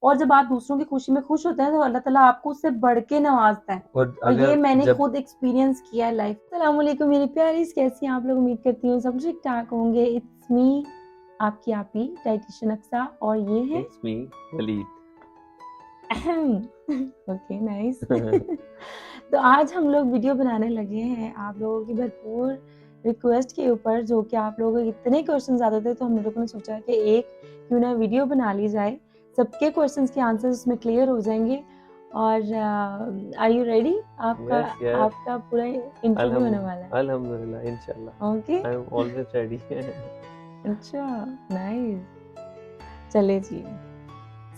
और जब आप दूसरों की खुशी में खुश होते हैं तो अल्लाह ताला आपको उससे बढ़ के नवाजता है। और और ये अगर मैंने जब खुद एक्सपीरियंस किया है लाइफ। अस्सलाम वालेकुम मेरी प्यारीज, कैसी हैं आप लोग? उम्मीद करती हूँ सब ठीक ठाक होंगे। इट्स मी, आपकी आपी डाइटिशियन अक्सा, और ये है it's me Waleed. Okay nice. तो आज हम लोग वीडियो बनाने लगे हैं आप लोगों की भरपूर रिक्वेस्ट के ऊपर, जो कि आप लोगों के इतने क्वेश्चंस आते थे, तो हम लोगों ने सोचा कि एक क्यों ना वीडियो बना ली जाए, सबके क्वेश्चंस के आंसर्स उसमें क्लियर हो जाएंगे। और आर यू रेडी? आपका यस यस, आपका पूरा इंटरव्यू होने वाला है। अल्हम्दुलिल्लाह इंशाल्लाह, okay, I am always ready. अच्छा, नाइस। चले जी,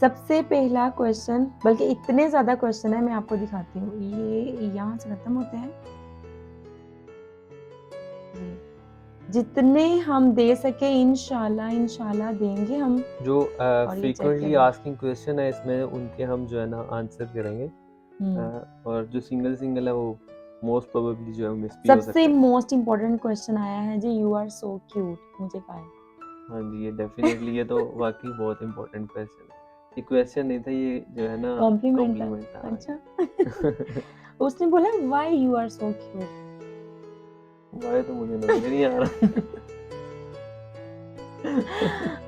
सबसे पहला क्वेश्चन, बल्कि इतने ज्यादा क्वेश्चन है, मैं आपको दिखाती हूँ। ये यहाँ से खत्म होते हैं जी। जितने हम दे सके इंशाल्लाह इंशाल्लाह देंगे हम। जो और ये चेक फ्रीक्वेंटली करें। आस्किंग क्वेश्चन है इसमें उनके हम जो है ना आंसर करेंगे। और जो सिंगल सिंगल है वो मोस्ट प्रोबेबली जो है मिस भी हो सबसे सकता है। मोस्ट इम्पोर्टेंट क्वेश्चन आया है जी, यू आर सो क्यूट, मुझे कहा है। हाँ जी, ये डेफिनेटली, ये तो वाकई बहुत इंपॉर्टेंट क्वेश्चन है। ये क्वेश्चन नहीं था, ये जो है ना कॉम्प्लीमेंट था। कॉम्प्लीमेंट था। हाँ अच्छा। उसने बोला why you are so cute. वाह, तो मुझे नजर ही नहीं आ रहा।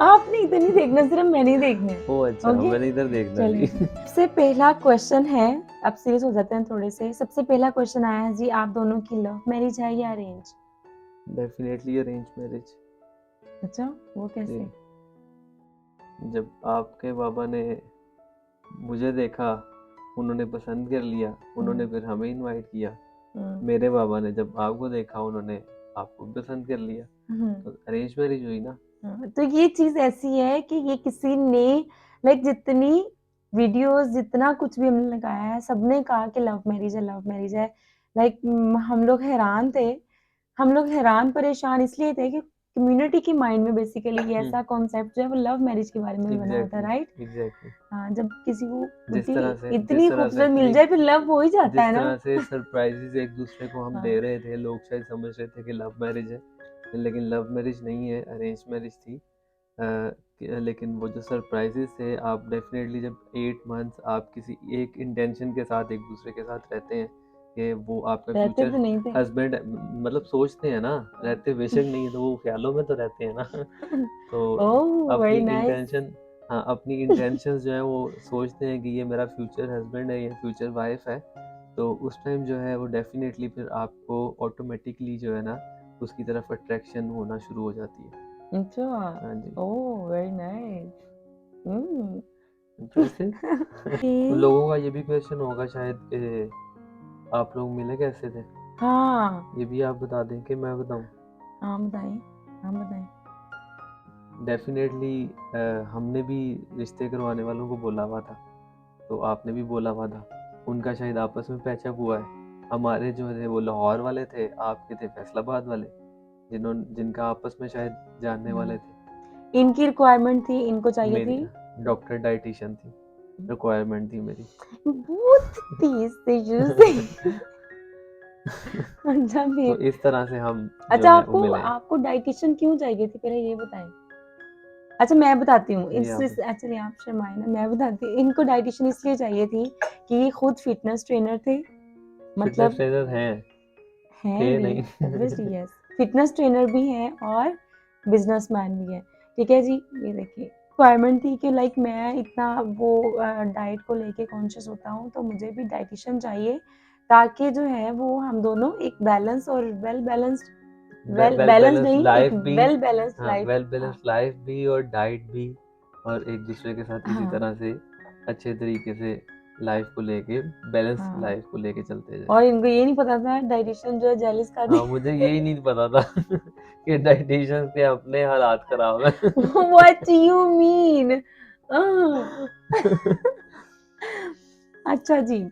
आपने इतनी देखना, सिर्फ मैंने ही देखना है। ओ अच्छा, ओके, मैंने इधर देखना चलिए जी। जी। सबसे पहला क्वेश्चन है, अब सीरियस हो जाते हैं थोड़े से। सबसे पहला क्वेश्चन आया है जी, आप दोनों की लव मैरिज है या अरेंज? Definitely arrange marriage. अच्छा, वो कैसे? जी, जब आपके बाबा ने मुझे देखा, उन्होंने पसंद कर लिया, उन्होंने फिर हमें इनवाइट किया। मेरे बाबा ने जब आपको देखा, उन्होंने आपको भी पसंद कर लिया, तो अरेंज मैरिज हुई ना। तो ये चीज ऐसी है कि ये किसी ने, लाइक जितनी वीडियोस, जितना कुछ भी हमने लगाया है, सबने कहा कि लव मैरिज है, लव मैरिज है। लाइक हम लोग हैरान थे, हम लोग हैरान परेशान इसलिए थे कि कम्युनिटी की माइंड में बेसिकली ऐसा कॉन्सेप्ट जो है वो लव मैरिज के बारे में भी बना होता है, राइट? एग्जैक्टली। हाँ, जब किसी को जिस बुद्धि तरह से इतनी खूबसूरत मिल जाए फिर लव हो ही जाता जिस है तरह ना। से सरप्राइजेस एक दूसरे को हम हाँ, दे रहे थे, लोग शायद समझ रहे थे कि लव मैरिज है, लेकिन लव मैरिज नहीं है, अरेंज मैरिज थी। लेकिन वो जो सरप्राइजेस थे, आप डेफिनेटली जब 8 मंथ्स आप किसी एक इंटेंशन के साथ एक दूसरे के साथ रहते हैं कि वो आपका रहते फ्यूचर तो नहीं थे। हस्बैंड, मतलब सोचते हैं ना, रहते बेशक नहीं है तो वो ख्यालों में तो रहते हैं ना। तो ओह अपनी वेरी नाइस। इंटेंशन, हाँ अपनी इंटेंशंस जो है वो सोचते हैं कि ये मेरा फ्यूचर हस्बैंड है, ये फ्यूचर वाइफ है। तो उस टाइम जो है वो डेफिनेटली फिर आपको ऑटोमेटिकली जो है ना उसकी तरफ अट्रैक्शन होना शुरू हो जाती है। अच्छा, हाँ जी। Oh very nice. हम्म। वैसे उन लोगों का ये भी क्वेश्चन होगा शायद कि आप लोग मिले कैसे थे, हाँ, ये भी आप बता दें कि मैं बताऊं। हाँ बताएं, हाँ बताएं। डेफिनेटली हमने भी रिश्ते करवाने वालों को बोला हुआ था, तो आपने भी बोला हुआ था। उनका शायद आपस में पैचअप हुआ है। हमारे जो थे वो लाहौर वाले थे, आपके थे फैसलाबाद वाले, जिनका आपस में शायद जानने वाले थे। इनकी रिक्वायरमेंट थी, इनको चाहिए मेरी थी। डॉक्टर डाइटिशियन थी, रिक्वायरमेंट थी मेरी। बहुत तेज से शुरू से। अच्छा तो फिर, इस तरह से हम जो अच्छा है वो आपको मिले हैं। आपको डाइटिशियन क्यों चाहिए थी, पहले ये बताएं। अच्छा मैं बताती हूँ, जी इससे आप एक्चुअली आप शर्माए ना, मैं बताती हूँ। इनको डाइटिशियन इसलिए चाहिए थी कि ये खुद फिटनेस ट्रेनर थे, फिटनेस मतलब ट्रेनर हैं थे भी, नहीं। ऑब्वियसली यस, फिटनेस ट्रेनर भी हैं और बिजनेसमैन भी हैं। ठीक है जी, ये देखिए रिक्वायरमेंट थी कि लाइक मैं इतना वो डाइट को लेके कॉन्शियस होता हूँ, तो मुझे भी डाइटिशियन चाहिए, ताकि जो है वो हम दोनों एक बैलेंस और well balanced, well well balance balance नहीं, एक लाइफ भी, वेल बैलेंस्ड हाँ लाइफ। वेल बैलेंस हाँ, लाइफ भी और डाइट भी, और एक दूसरे के साथ इसी हाँ, तरह से अच्छे तरीके से लाइफ को लेके, बैलेंस हाँ। लाइफ को लेके चलते जाए। और इनको ये नहीं पता था डाइटिशियन जो है जेलिस खाती। हाँ, मुझे यही नहीं पता था कि डाइटिशियन के अपने हालात खराब है। What you mean? अच्छा जी,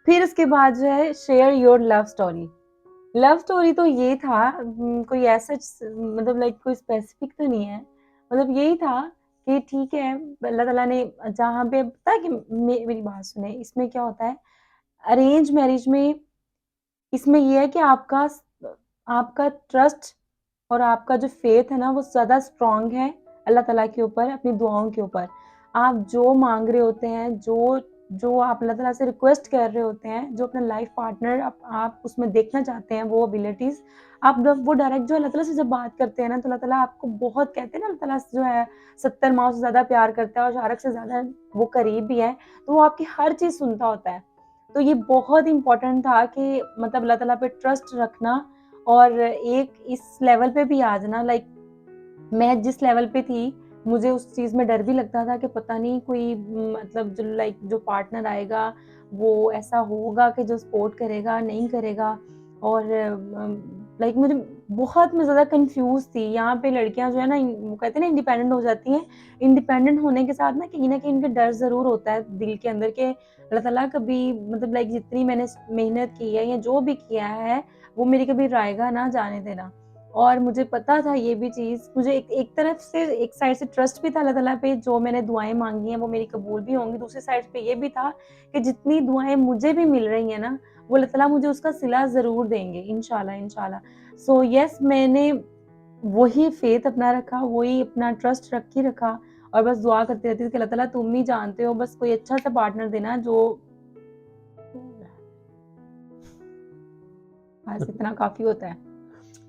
फिर उसके बाद जो है share your love story. Love story तो ये था, कोई ऐसा मतलब लाइक कोई स्पेसिफिक तो नहीं है, मतलब यही था कि ठीक है, अल्लाह ताला ने जहाँ पे, पता है कि मेरी बात सुने, इसमें क्या होता है अरेंज मैरिज में, इसमें ये है कि आपका आपका ट्रस्ट और आपका जो फेथ है ना वो ज़्यादा स्ट्रांग है अल्लाह ताला के ऊपर, अपनी दुआओं के ऊपर। आप जो मांग रहे होते हैं, जो आप अल्लाह ताला से रिक्वेस्ट कर रहे होते हैं, जो अपना लाइफ पार्टनर आप उसमें देखना चाहते हैं, वो एबिलिटीज आप जब वो डायरेक्ट जो अल्लाह ताला से जब बात करते हैं ना, तो अल्लाह ताला आपको बहुत, कहते हैं ना अल्लाह ताला जो है 70 माओ से ज्यादा प्यार करता है और शारक से ज्यादा वो करीब भी है, तो वो आपकी हर चीज सुनता होता है। तो ये बहुत इंपॉर्टेंट था कि मतलब अल्लाह ताला पे ट्रस्ट रखना और एक इस लेवल पे भी आ जाना। लाइक मैं जिस लेवल पे थी, मुझे उस चीज़ में डर भी लगता था कि पता नहीं कोई मतलब जो लाइक जो पार्टनर आएगा वो ऐसा होगा कि जो सपोर्ट करेगा नहीं करेगा। और लाइक मुझे बहुत मैं ज़्यादा कंफ्यूज थी। यहाँ पे लड़कियां जो है ना वो कहते हैं ना इंडिपेंडेंट हो जाती हैं। इंडिपेंडेंट होने के साथ ना कहीं उनके डर ज़रूर होता है दिल के अंदर के अल्लाह ताला कभी मतलब लाइक जितनी मैंने मेहनत की है या जो भी किया है वो मेरी कभी रायगा ना जाने देना। और मुझे पता था ये भी चीज़, मुझे एक तरफ से एक साइड से ट्रस्ट भी था अल्लाह ताला पे, जो मैंने दुआएं मांगी हैं वो मेरी कबूल भी होंगी। दूसरी साइड पे ये भी था कि जितनी दुआएं मुझे भी मिल रही हैं ना, वो अल्लाह ताला मुझे उसका सिला ज़रूर देंगे इंशाल्लाह इंशाल्लाह। सो यस, मैंने वही फेथ अपना रखा, वही अपना ट्रस्ट रखा और बस दुआ करती रहती थी कि अल्लाह ताला तुम ही जानते हो, बस कोई अच्छा सा पार्टनर देना जो बस इतना काफ़ी होता है,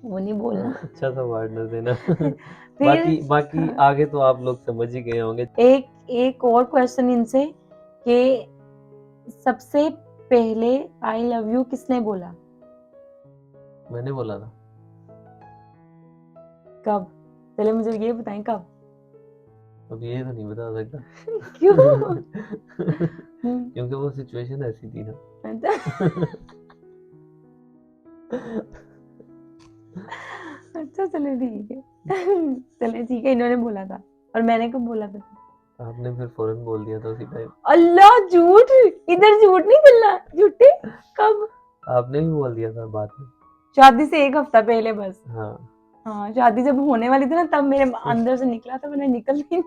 वो नहीं बोलना। अच्छा सा पार्टनर देना। फिर बाकी आगे तो आप लोग समझ ही गए होंगे। एक और क्वेश्चन इनसे कि सबसे पहले आई लव यू किसने बोला? मैंने बोला था। कब? चले मुझे ये बताएं कब? अब ये तो नहीं बता सकता। क्यों? क्योंकि वो सिचुएशन ऐसी थी ना। अच्छा चले ठीक है। चले ठीक है, इन्होंने बोला था और मैंने कब बोला था? आपने फिर फौरन बोल दिया था उसी टाइम। अल्लाह झूठ, इधर झूठ नहीं चलना, झूठे। कब? आपने भी बोल दिया था बाद में। शादी से एक हफ्ता पहले बस। हाँ। हाँ, शादी जब होने वाली थी ना तब मेरे अंदर से निकला था, मैंने निकल नहीं।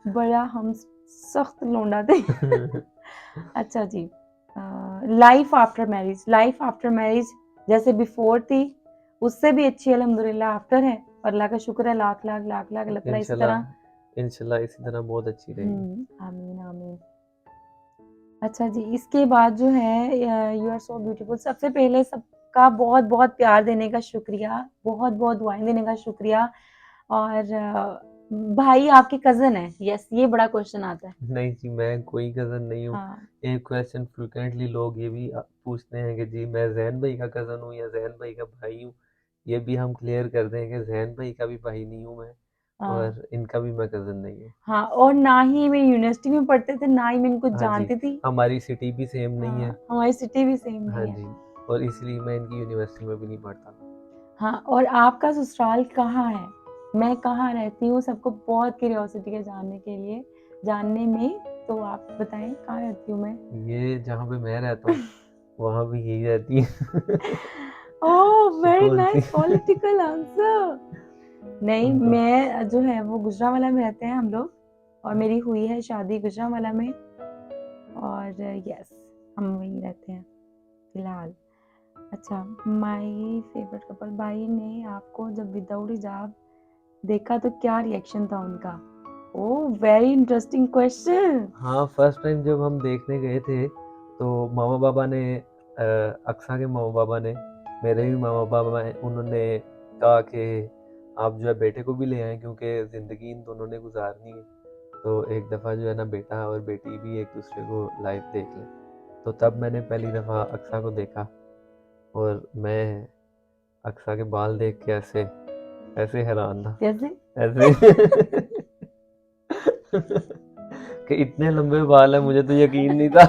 बड़ा हम सख्त लौंडा थे। अच्छा जी, लाइफ आफ्टर मैरिज जैसे बिफोर थी उससे भी अच्छी अल्हम्दुलिल्लाह आफ्टर है और अल्लाह का शुक्र है, लाख लाख लाख लाख अल्लाह ताला इसी तरह इंशाल्लाह इसी तरह बहुत अच्छी रहेगी। आमीन आमीन। अच्छा जी, इसके बाद जो है यू आर सो ब्यूटीफुल, सबसे पहले सबका बहुत बहुत प्यार देने का शुक्रिया, बहुत बहुत दुआएं देने का शुक्रिया। और भाई आपके कजन है? यस, ये बड़ा क्वेश्चन आता है। नहीं जी, मैं कोई कज़न नहीं हूँ। हाँ एक क्वेश्चन फ्रिक्वेंटली लोग ये भी पूछते हैं कि जी मैं ज़ैन भाई का कज़न हूँ या ज़ैन भाई का भाई हूँ। ये भी हम क्लियर कर दें कि ज़ैन भाई का भी भाई नहीं हूँ मैं हाँ और इनका भी मैं कज़न नहीं हूँ। हाँ, और ना ही मैं यूनिवर्सिटी में पढ़ते थे, ना ही मैं इनको हाँ जी, जानती थी। हमारी सिटी भी सेम नहीं है। हाँ, हमारी सिटी भी सेम हाँ नहीं है। जी, और इसलिए मैं इनकी यूनिवर्सिटी में भी नहीं पढ़ता। हाँ, और आपका ससुराल कहाँ है? मैं कहाँ रहती हूँ, सबको बहुत क्यूरियोसिटी है जानने में, तो आप बताएं कहाँ रहती हूँ मैं? ये जहाँ पे मैं रहता हूँ वहाँ भी यही रहती है। ओह वेरी कौन सी? Nice political answer. नहीं, मैं जो है वो गुजरांवाला में रहते हैं हम लोग और मेरी हुई है शादी गुजरांवाला में और यस हम वहीं रहते हैं फिलहाल। अच्छा, माय फेवरेट कपल, भाई ने आपको जब विदाउट हिजाब देखा तो क्या रिएक्शन था उनका? Oh very interesting question. हाँ, फर्स्ट टाइम जब हम देखने गए थे तो मामा बाबा ने अक्सा के मामा बाबा ने, मेरे भी मामा बाबा हैं, उन्होंने कहा कि आप जो है बेटे को भी ले आएं क्योंकि ज़िंदगी इन दोनों ने गुजारनी है, तो एक दफ़ा जो है ना बेटा और बेटी भी एक दूसरे को लाइव देख लें। तो तब मैंने पहली दफ़ा अक्सा को देखा और मैं अक्सा के बाल देख के ऐसे ऐसे हैरान था, कैसे? ऐसे कि इतने लंबे बाल हैं, मुझे तो यकीन नहीं था।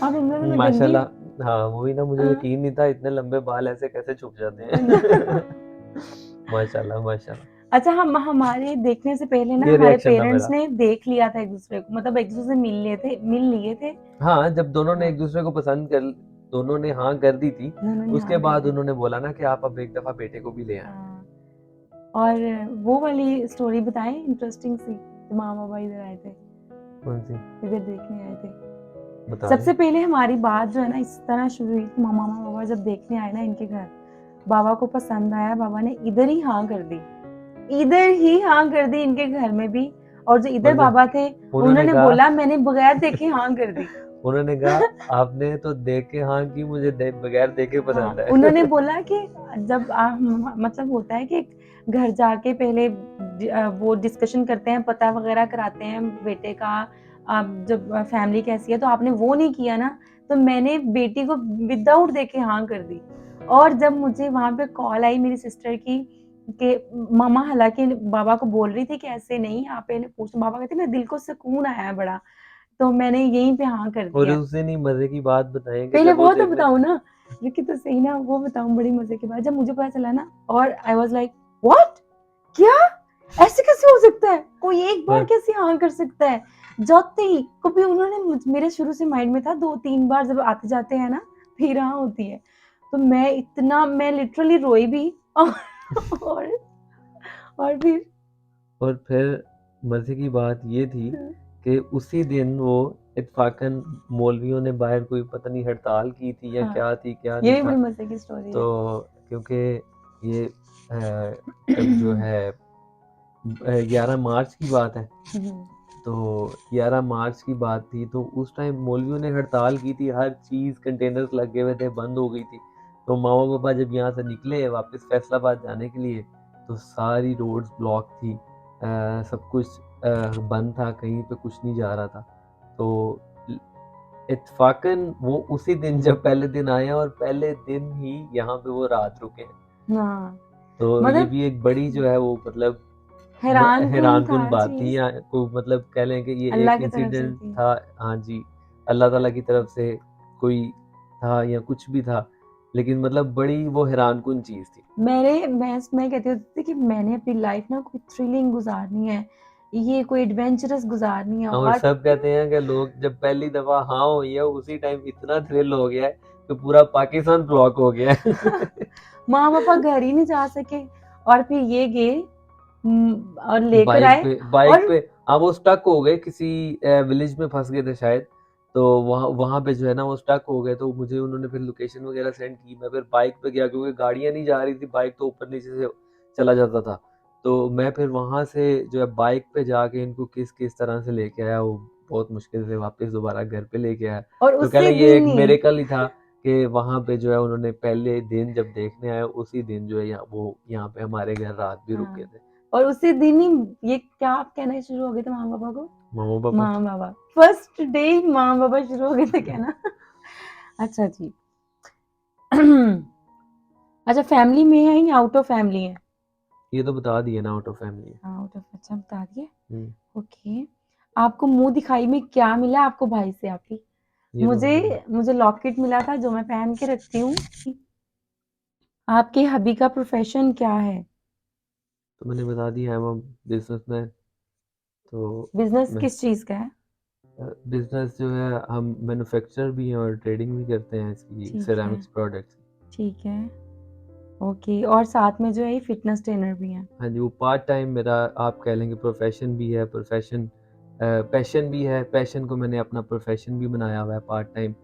आप इनमें से गंदी माशाल्लाह, हाँ वही ना, मुझे हाँ। यकीन नहीं था इतने लंबे बाल ऐसे कैसे छुप जाते हैं। माशाल्लाह माशाल्लाह। अच्छा, हम हमारे देखने से पहले ना ये हमारे रिएक्शन था पेरेंट्स मेरा। ने देख लिया था एक दूसरे को, मतलब एक दूसरे से मिल लिए थे। हाँ, जब दोनों ने हाँ, एक दूसरे को पसंद कर, दोनों ने हाँ कर दी थी, उन्होंने उसके हाँ कर बाद दी। उन्होंने बोला ना कि आप अब एक दफ़ा बेटे को भी ले आएं। हाँ, और वो वाली स्टोरी बताएं इंटरेस्टिंग सी, जब मामा बाबा इधर आए थे, कौन सी? इधर देखने आए थे। बता सबसे दें। पहले हमारी बात जो है ना इस तरह शुरू हुई कि मामा बाबा जब देखने आए ना इनके घर, बाबा को पसंद आया, बाबा ने इधर ही हाँ कर दी। इधर ही हाँ कर दी, इनके घर में भी। और जो इधर मतलब बाबा थे उन्होंने उन्होंने कहा बोला, मैंने बगैर देखे हाँ कर दी। उन्होंने कहा आपने तो देख के हाँ की, मुझे बगैर देखे हाँ, पसंद है। उन्होंने बोला कि जब मतलब होता है कि घर जाके पहले वो डिस्कशन करते हैं, पता वगैरह कराते हैं बेटे का, जब फैमिली कैसी है, तो आपने वो नहीं किया ना, तो मैंने बेटी को विदाउट देखे हाँ कर दी। और जब मुझे वहाँ पे कॉल आई मेरी सिस्टर की कि मामा, हालांकि बाबा को बोल रही थी कि ऐसे नहीं, आप पहले पूछो, बाबा कहते मेरे दिल को सुकून आया है बड़ा, तो मैंने यहीं पे हाँ कर और दिया। उस दिन ही मजे की बात बताएं कि पहले जब वो वो तो देखने बताऊँ ना, रुकी तो सही ना, वो बताऊँ बड़ी मजे की बात। जब मुझे पता चला ना, और आई वाज लाइक व्हाट, क्या, ऐसे कैसे हो सकता है, कोई एक बार पर कैसे हाँ कर सकता है। जाते ही कभी उन्होंने मेरे शुरू से माइंड में था, 2-3 बार जब आते जाते हैं ना फिर हाँ होती है। तो मैं लिटरली रोई भी और और फिर और फिर मजे की बात ये थी कि उसी दिन वो इत्फाकन मौलवियों ने बाहर कोई पता नहीं हड़ताल की थी या हाँ, क्या ये नहीं भी था। बड़ी मजे की स्टोरी है। तो क्योंकि ये जो है 11 मार्च की बात है, तो 11 मार्च की बात थी, तो उस टाइम मौलवियों ने हड़ताल की थी, हर चीज़ कंटेनर्स लगे हुए थे, बंद हो गई थी। तो मामा पापा जब यहाँ से निकले वापस फैसलाबाद जाने के लिए, तो सारी रोड्स ब्लॉक थी, सब कुछ बंद था, कहीं पे कुछ नहीं जा रहा था। तो इत्फाकन वो उसी दिन जब पहले दिन आए हैं और पहले दिन ही यहाँ पे वो रात रुके हैं। हाँ, तो ये मतलब भी एक बड़ी जो है वो मतलब हैरानकुन था हैरानकुन बात थी, चीज, या को मतलब कह लें कि ये अल्लाह एक की तरफ से इंसिडेंट थी। था। हाँ जी, अल्लाह ताला की तरफ से कोई था या कुछ भी था, लेकिन मतलब बड़ी वो हैरानकुन चीज़ थी। मैं कहती होती थी कि मैंने अपनी लाइफ ना कोई थ्रिलिंग गुजारनी है, ये कोई एडवेंचरस गुजारनी है। और और सब कहते हैं कि लोग जब पहली दफ़ा हाँ हुई है उसी टाइम इतना थ्रिल हो गया है कि पूरा पाकिस्तान ब्लॉक हो गया है। माँ पापा घर ही नहीं जा सके, और फिर ये गए, और लेकर आए। बाइक और पे हाँ वो स्टक हो गए किसी विलेज में फंस गए थे शायद। तो वहाँ वहाँ पे जो है ना वो स्टक हो गए, तो मुझे उन्होंने फिर लोकेशन वगैरह सेंड की, मैं फिर बाइक पे गया क्योंकि गाड़ियाँ नहीं जा रही थी, बाइक तो ऊपर नीचे से चला जाता था। तो मैं फिर वहाँ से जो है बाइक पे जाके इनको किस किस तरह से लेके आया, वो बहुत मुश्किल से वापस दोबारा घर पे लेके आया। और तो कह उसी लें ये दिन एक ही, मिरेकल ही था कि वहाँ पे जो है उन्होंने पहले दिन जब देखने आए उसी दिन जो है यहाँ पे हमारे घर रात भी रुके हाँ, थे। और उसी दिन ही ये क्या आप कहना शुरू हो गए थे माँ पापा को, मामा पापा। माँ बाबा, फर्स्ट डे ही माँ बाबा शुरू हो गए थे कहना। अच्छा जी। अच्छा, फैमिली में है या आउट ऑफ फैमिली है? ये तो बता दिए ना, आउट ऑफ फैमिली है। आउट ऑफ, अच्छा बता दिए। हम्म, ओके, आपको मुंह दिखाई में क्या मिला आपको भाई से आपकी? ये तो मुझे नहीं। मुझे लॉकेट मिला था जो मैं पहन के रखती हूँ। आपके हबी का प्रोफेशन क्या है? तो मैंने बता दिया है, बिजनेसमैन। तो बिजनेस मैं किस चीज का है? बिजनेस जो है हम मैन्युफैक्चरर भी हैं और ट्रेडिंग भी करते हैं इसकी ठीक है, सिरेमिक्स प्रोडक्ट्स। ठीक है, ओके। और साथ में जो है फिटनेस ट्रेनर भी हैं। हाँ जी, वो पार्ट टाइम मेरा आप कह लेंगे प्रोफेशन भी है, पैशन भी है। पैशन को मैंने अपना प्रोफेशन भी बनाया हुआ है पार्ट टाइम।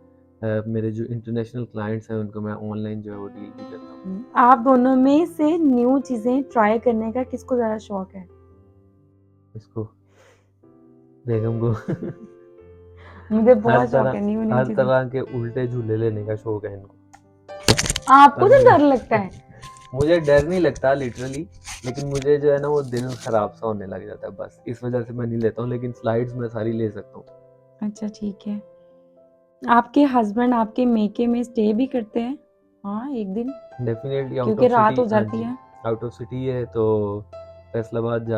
मेरे जो इंटरनेशनल क्लाइंट्स हैं उनको मैं ऑनलाइन जो है वो डील भी करता हूँ। आप दोनों में से न्यू चीजें ट्राई करने का किसको ज्यादा शौक है? इसको बेगम को। मुझे हर बहुत शौक तरह है न्यू न्यू हर चीजें। तरह के उल्टे झूले लेने का शौक है इनको। आपको और तो डर लगता है? मुझे डर नहीं लगता लिटरली, लेकिन मुझे जो है ना वो दिल खराब सा होने लग जाता है, बस इस वजह से मैं नहीं लेता हूँ, लेकिन स्लाइड्स मैं सारी ले सकता हूँ। अच्छा ठीक है। आपके हस्बैंड आपके मेके में स्टे भी करते हैं? हाँ, एक दिन, डेफिनेटली आउट क्योंकि ऑफ रात सिटी। हो हाँ जाती जी, है। आउट ऑफ सिटी है तो फैसलाबाद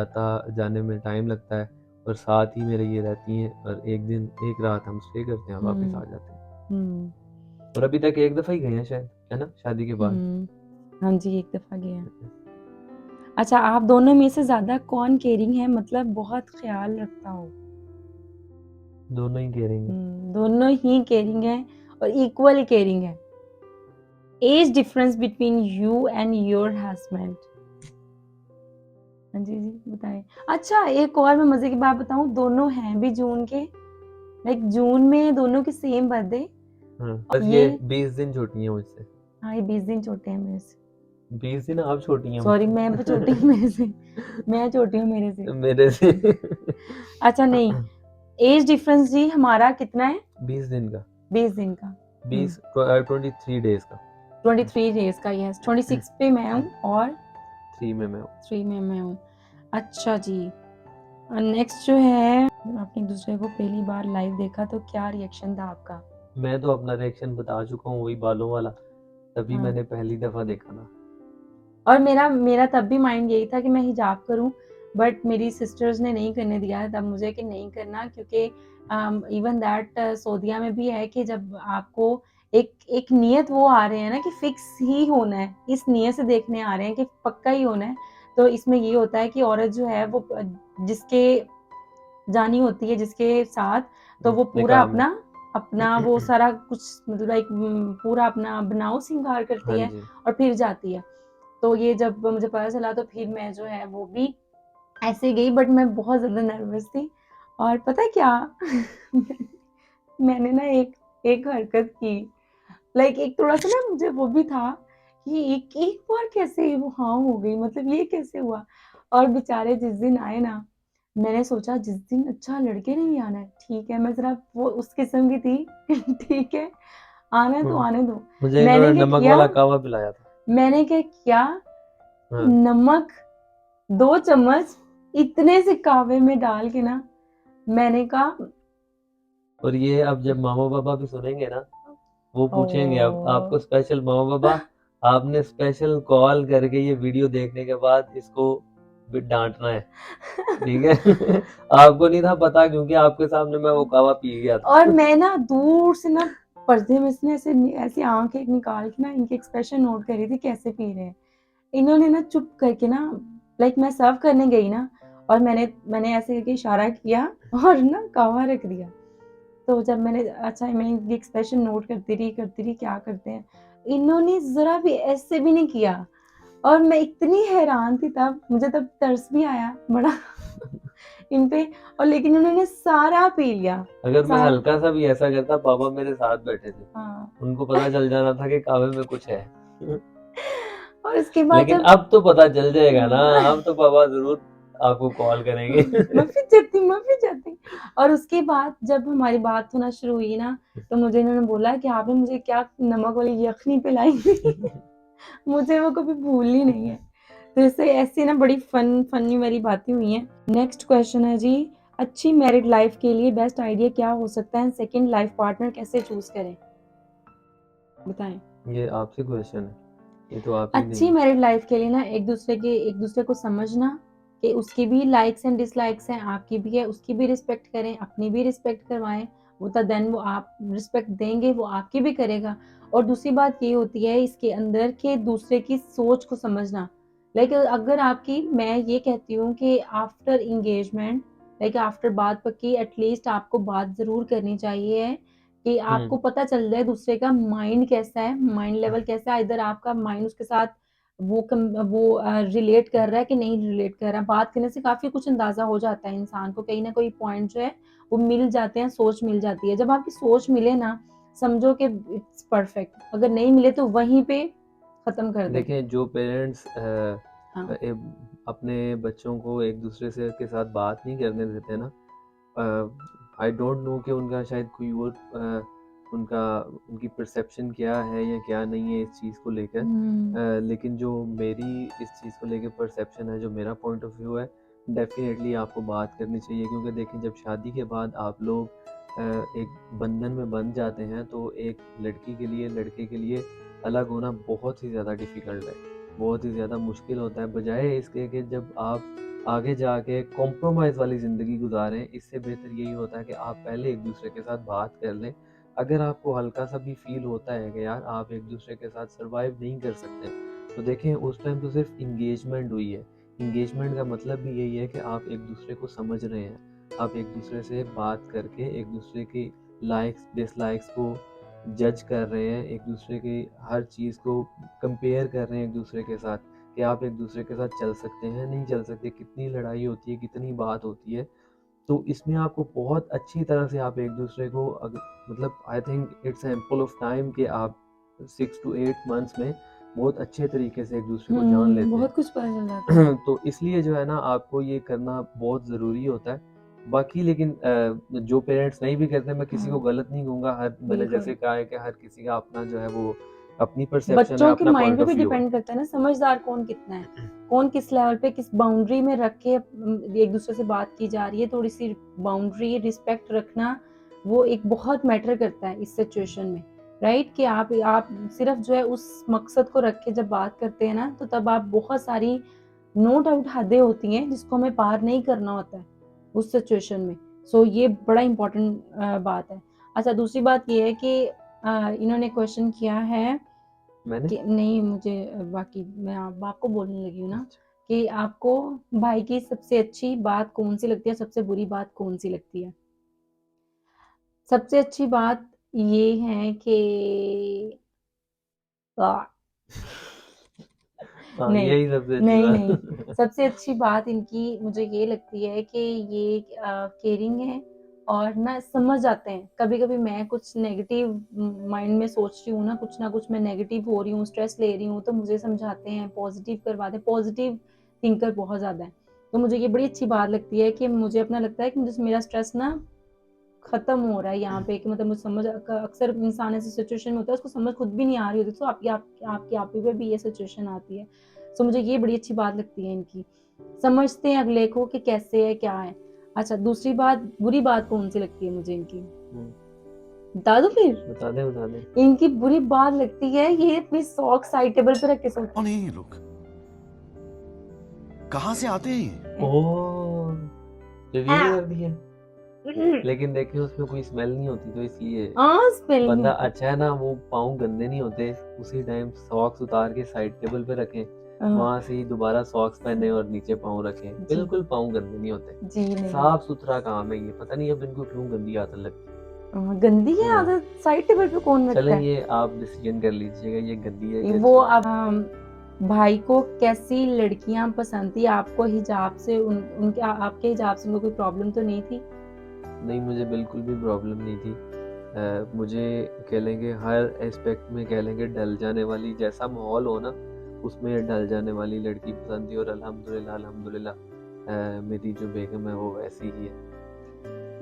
जाने में टाइम लगता है, और साथ ही मेरे ये रहती हैं, और एक रात हम स्टे करते हैं और वापस आ जाते हैं। हम्म और अभी तक एक दफ़ा ही गए हैं शायद, है ना, शादी के बाद। हाँ जी, एक दफा गए हैं। अच्छा, आप दोनों में से ज्यादा कौन केयरिंग है, मतलब बहुत ख्याल रखता हो? दोनों ही करेंगे। दोनों ही केयरिंग है, और इक्वल केयरिंग है। Age difference between you and your husband? हाँ जी जी, बताएं। अच्छा, एक और मैं मजे की बात बताऊं, दोनों हैं भी जून के, लाइक जून में दोनों की सेम बर्थडे। हाँ, बस ये ये 20 दिन छोटी हैं मुझसे। हाँ, ये 20 दिन छोटे हैं मेरे से। 20 दिन आप छोटी हैं सॉरी, मैं मुझसे। छोटी हूँ मेरे से, मैं छोटी हूँ मेरे से। मेरे से। अच्छा नहीं, एज डिफरेंस जी हमारा कितना है? 20 दिन का, 20 दिन का। 23 डेज का। 23 डेज का, यस। 26 पे मैं हूँ और 3 में मैं हूँ। 3 में मैं हूँ। अच्छा जी, नेक्स्ट जो है, आपने एक दूसरे को पहली बार लाइव देखा तो क्या रिएक्शन था आपका? मैं तो अपना रिएक्शन बता चुका हूँ, वही बालों वाला, तभी हाँ। मैंने पहली दफा देखा था। और मेरा मेरा तब भी माइंड यही था कि मैं हिजाब करूं, बट मेरी सिस्टर्स ने नहीं करने दिया तब मुझे कि नहीं करना, क्योंकि इवन दैट सऊदीया में भी है कि जब आपको एक एक नियत वो आ रहे हैं ना कि फिक्स ही होना है, इस नियत से देखने आ रहे हैं कि पक्का ही होना है, तो इसमें ये होता है कि औरत जो है वो जिसके जानी होती है जिसके साथ, तो वो पूरा निकाह में। अपना अपना वो सारा कुछ मतलब लाइक पूरा अपना बनाव श्रृंगार हाँ करती है जी। और फिर जाती है। तो ये जब मुझे पता चला तो फिर मैं जो है वो भी ऐसे गई, बट मैं बहुत ज़्यादा नर्वस थी। और पता है क्या मैंने ना एक एक हरकत की, लाइक एक थोड़ा-सा ना मुझे वो भी था कि एक एक बार कैसे वो हाँ हो गई, मतलब ये कैसे हुआ? और बेचारे जिस दिन आए ना, मैंने सोचा जिस दिन अच्छा लड़के ने भी आना है, ठीक है, मैं ज़रा वो उस किस्म की थी ठीक है, आना तो आने दो। मुझे मैंने इन्होंने क्या नमक किया वाला कहवा पिलाया था। मैंने क्या किया, हाँ। नमक 2 चम्मच इतने से कहवे में डाल के ना, मैंने कहा और ये अब जब मामा पापा भी सुनेंगे ना, वो पूछेंगे अब आपको ओह! स्पेशल, मामा पापा आपने स्पेशल कॉल करके ये वीडियो देखने के बाद इसको भी डांटना है, ठीक है। आपको नहीं था पता क्योंकि आपके सामने मैं वो कहवा पी गया और था। मैं ना दूर से ना पर्दे में से ऐसे ऐसी आँख एक निकाल के ना इनके एक्सप्रेशन नोट कर रही थी कैसे पी रहे हैं। इन्होंने ना चुप करके ना, लाइक मैं सर्व करने गई ना, और मैंने मैंने ऐसे करके इशारा किया और ना कहवा रख दिया। तो जब मैंने अच्छा मैं इनके एक्सप्रेशन नोट करती रही क्या करते हैं। इन्होंने ज़रा भी ऐसे भी नहीं किया और मैं इतनी हैरान थी तब, मुझे तब तरस भी आया बड़ा इन पे, और लेकिन उन्होंने सारा पी लिया। अगर मैं सारा हल्का सा भी ऐसा करता, पापा मेरे साथ बैठे थे, हाँ। उनको पता चल जाना था कि कहवे में कुछ है। और उसके बाद लेकिन जब अब तो पता चल जाएगा ना, हाँ अब तो पापा जरूर आपको कॉल करेंगे। माफ़ी चाहती। और उसके बाद जब हमारी बात होना शुरू हुई ना, तो मुझे इन्होंने बोला कि आपने मुझे क्या नमक वाली यखनी पिलाई थी। मुझे वो कभी भूलनी नहीं है। तो इससे ऐसी ना बड़ी फनी वाली बातें हुई हैं। नेक्स्ट क्वेश्चन है जी, अच्छी मैरिड लाइफ के लिए बेस्ट आइडिया क्या हो सकता है? सेकंड लाइफ पार्टनर कैसे चूज़ करें? बताएँ। ये आपसे क्वेश्चन है, ये तो आप ही अच्छी देंगे। मैरिड लाइफ के लिए ना एक दूसरे को समझना कि उसकी भी लाइक्स एंड डिसलाइक्स हैं, आपकी भी है, उसकी भी रिस्पेक्ट करें, अपनी भी रिस्पेक्ट करवाएं, वो तो देन वो आप रिस्पेक्ट देंगे वो आपकी भी करेगा। और दूसरी बात ये होती है इसके अंदर कि दूसरे की सोच को समझना, लाइक अगर आपकी, मैं ये कहती हूँ कि आफ्टर इंगेजमेंट, लाइक आफ्टर बात पक्की, एटलीस्ट आपको बात ज़रूर करनी चाहिए कि आपको पता चल जाए दूसरे का माइंड कैसा है, माइंड लेवल कैसा है, इधर आपका माइंड उसके साथ वो रिलेट कर रहा है कि नहीं रिलेट कर रहा है। बात करने से काफ़ी कुछ अंदाज़ा हो जाता है इंसान को, कहीं न कोई पॉइंट जो है वो मिल जाते हैं, सोच मिल जाती है। जब आपकी सोच मिले ना, समझो कि इट्स परफेक्ट, अगर नहीं मिले तो वहीं पे ख़त्म कर दें। देखें, जो पेरेंट्स हाँ। अपने बच्चों को एक दूसरे से के साथ बात नहीं करने देते ना, आई डोंट नो कि उनका शायद कोई और उनका उनकी परसेप्शन क्या है या क्या नहीं है इस चीज़ को लेकर। लेकिन जो मेरी इस चीज़ को लेकर परसेप्शन है, जो मेरा पॉइंट ऑफ व्यू है, डेफिनेटली आपको बात करनी चाहिए, क्योंकि देखिए जब शादी के बाद आप लोग एक बंधन में बंध जाते हैं तो एक लड़की के लिए लड़के के लिए अलग होना बहुत ही ज़्यादा डिफ़िकल्ट है, बहुत ही ज़्यादा मुश्किल होता है। बजाय इसके कि जब आप आगे जाके कॉम्प्रोमाइज़ वाली ज़िंदगी गुजारें, इससे बेहतर यही होता है कि आप पहले एक-दूसरे के साथ बात कर लें। अगर आपको हल्का-सा भी फ़ील होता है कि यार आप एक-दूसरे के साथ सर्वाइव नहीं कर सकते, तो देखें उस टाइम तो सिर्फ़ एंगेजमेंट हुई है। एंगेजमेंट का मतलब भी यही है कि आप एक-दूसरे को समझ रहे हैं। आप एक-दूसरे से बात करके एक-दूसरे की लाइक्स, डिसलाइक्स को जज कर रहे हैं, एक-दूसरे की हर चीज़ को कंपेयर कर रहे हैं एक-दूसरे के साथ। कि आप एक दूसरे के साथ चल सकते हैं, नहीं चल सकते, कितनी लड़ाई होती है, कितनी बात होती है। तो इसमें आपको बहुत अच्छी तरह से आप एक दूसरे को मतलब I think it's ample of time कि आप 6 to 8 मंथ्स में बहुत अच्छे तरीके से एक दूसरे को जान लेते हैं। बहुत कुछ पता चल जाता है। तो इसलिए जो है ना आपको ये करना बहुत ज़रूरी होता है। बाकी लेकिन जो पेरेंट्स नहीं भी करते, मैं किसी को गलत नहीं कहूँगा। मैंने बिल्कुल। जैसे कहा है कि हर किसी का अपना जो है वो अपनी परसेप्शन है, बच्चों के अपना माइंड पॉइंट पे ऑफ भी व्यू है। डिपेंड करता है ना, समझदार कौन कितना है, कौन किस लेवल पे किस बाउंड्री में रख के एक दूसरे से बात की जा रही है। थोड़ी सी बाउंड्री रिस्पेक्ट रखना वो एक बहुत मैटर करता है इस सिचुएशन में, राइट? कि आप सिर्फ जो है उस मकसद को रख के जब बात करते हैं ना, तो तब आप बहुत सारी नो डाउट हदें होती हैं जिसको हमें पार नहीं करना होता है उस सिचुएशन में। सो ये बड़ा इम्पोर्टेंट बात है। अच्छा, दूसरी बात ये है कि इन्होंने क्वेश्चन किया है मैंने कि नहीं, मुझे बाकी मैं आपको बोलने लगी हूँ ना अच्छा, कि आपको भाई की सबसे अच्छी बात कौन सी लगती है, सबसे बुरी बात कौन सी लगती है? सबसे अच्छी बात ये है कि आ, हाँ नहीं यही सबसे अच्छी नहीं नहीं, बात। सबसे अच्छी बात इनकी मुझे ये लगती है कि ये केयरिंग है और ना समझ आते हैं। कभी कभी मैं कुछ नेगेटिव माइंड में सोच रही हूँ ना कुछ मैं नेगेटिव हो रही हूँ, स्ट्रेस ले रही हूँ, तो मुझे समझाते हैं, पॉजिटिव करवाते हैं। पॉजिटिव थिंकर बहुत ज्यादा है। तो मुझे ये बड़ी अच्छी बात लगती है कि मुझे अपना लगता है कि मुझे मेरा स्ट्रेस ना खत्म हो रहा है यहाँ पे, कि मतलब मुझे समझ, अक्सर इंसान ऐसी सिचुएशन में होता है उसको समझ खुद भी नहीं आ रही होती, तो आपकी आप ही पे भी ये सिचुएशन आती है। सो मुझे ये बड़ी अच्छी बात लगती है इनकी, समझते हैं अगले को कि कैसे है क्या है। अच्छा, दूसरी बात, बुरी बात कौन सी लगती है मुझे इनकी, बता दो फिर? बता दे। इनकी बुरी बात लगती है ये अपनी सॉक्स साइड टेबल पे रख के सोते कौन है ये लोग? कहां से आते हैं ये? ओह, रिवील हैं। कर दिया। लेकिन देखिए उसमें कोई स्मेल नहीं होती, तो इसलिए स्पेल बंदा नहीं अच्छा है ना, वो पाँव गंदे नहीं होते। उसी टाइम सॉक्स उतार के साइड टेबल पे रखें, वहां से ही दोबारा सॉक्स पहने और नीचे पाँव रखें, बिल्कुल पाँव गंदे नहीं होते। जी नहीं, साफ सुथरा काम है ये, पता नहीं अब इनको क्यों गंदी आदत लगती गंदी है है। आदत, साइड टेबल पे कौन रखता चलें है? ये आप डिसीजन कर लीजिएगा, ये गंदी है कि वो अच्छी है। अब भाई को कैसी लड़कियां पसंद थी? आपको हिजाब से उनके आपके हिजाब से उनको कोई प्रॉब्लम तो नहीं थी? नहीं, मुझे बिल्कुल भी प्रॉब्लम नहीं थी। मुझे कह लेंगे हर एस्पेक्ट में कह लेंगे ढल जाने वाली, जैसा माहौल हो ना उसमें ढल जाने वाली लड़की पसंद थी। और अल्हम्दुलिल्लाह अल्हम्दुलिल्लाह मेरी जो बेगम है वो वैसी ही है।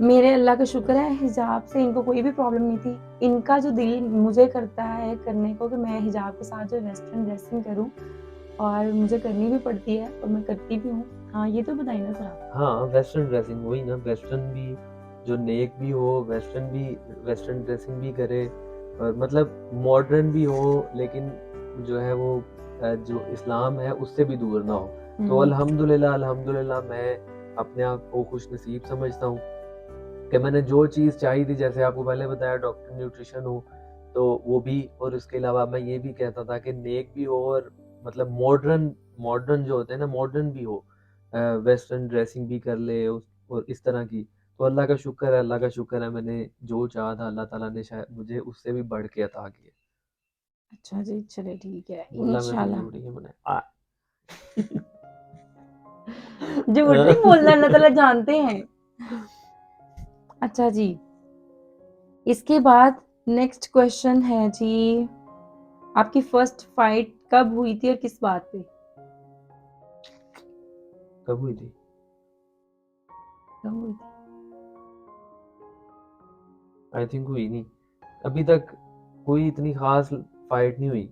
मेरे अल्लाह का शुक्र है, हिजाब से इनको कोई भी प्रॉब्लम नहीं थी। इनका जो दिल मुझे करता है करने को कि मैं हिजाब के साथ जो वेस्टर्न ड्रेसिंग करूं, और मुझे करनी भी पड़ती है और मैं करती भी हूँ। हाँ, ये तो बताइए ना सर आप। हाँ, वेस्टर्न ड्रेसिंग वही ना, वेस्टर्न भी जो नेक भी हो, वेस्टर्न ड्रेसिंग भी करे, और मतलब मॉडर्न भी हो, लेकिन जो है वो जो इस्लाम है उससे भी दूर ना हो। तो अल्हम्दुलिल्लाह मैं अपने आप को खुश नसीब समझता हूँ कि मैंने जो चीज़ चाही थी, जैसे आपको पहले बताया डॉक्टर न्यूट्रिशन हो तो वो भी, और उसके अलावा मैं ये भी कहता था कि नेक भी हो और मतलब मॉडर्न मॉडर्न जो होते हैं ना, मॉडर्न भी हो, वेस्टर्न ड्रेसिंग भी कर ले और इस तरह की। तो अल्लाह का शुक्र है, मैंने जो चाहा था अल्लाह ताला ने शायद मुझे उससे भी बढ़ के अता किया। अच्छा जी, चलिए ठीक है, बोला मैंने इंशाल्लाह। झूठ ही मैंने झूठ नहीं बोलना, अल्लाह ताला जानते हैं। अच्छा जी, इसके बाद नेक्स्ट क्वेश्चन है जी, आपकी फर्स्ट फाइट कब हुई थी और किस बात पे? कब हुई थी? कब हुई थी? आई थिंक हुई नहीं अभी तक, कोई इतनी खास फाइट नहीं हुई।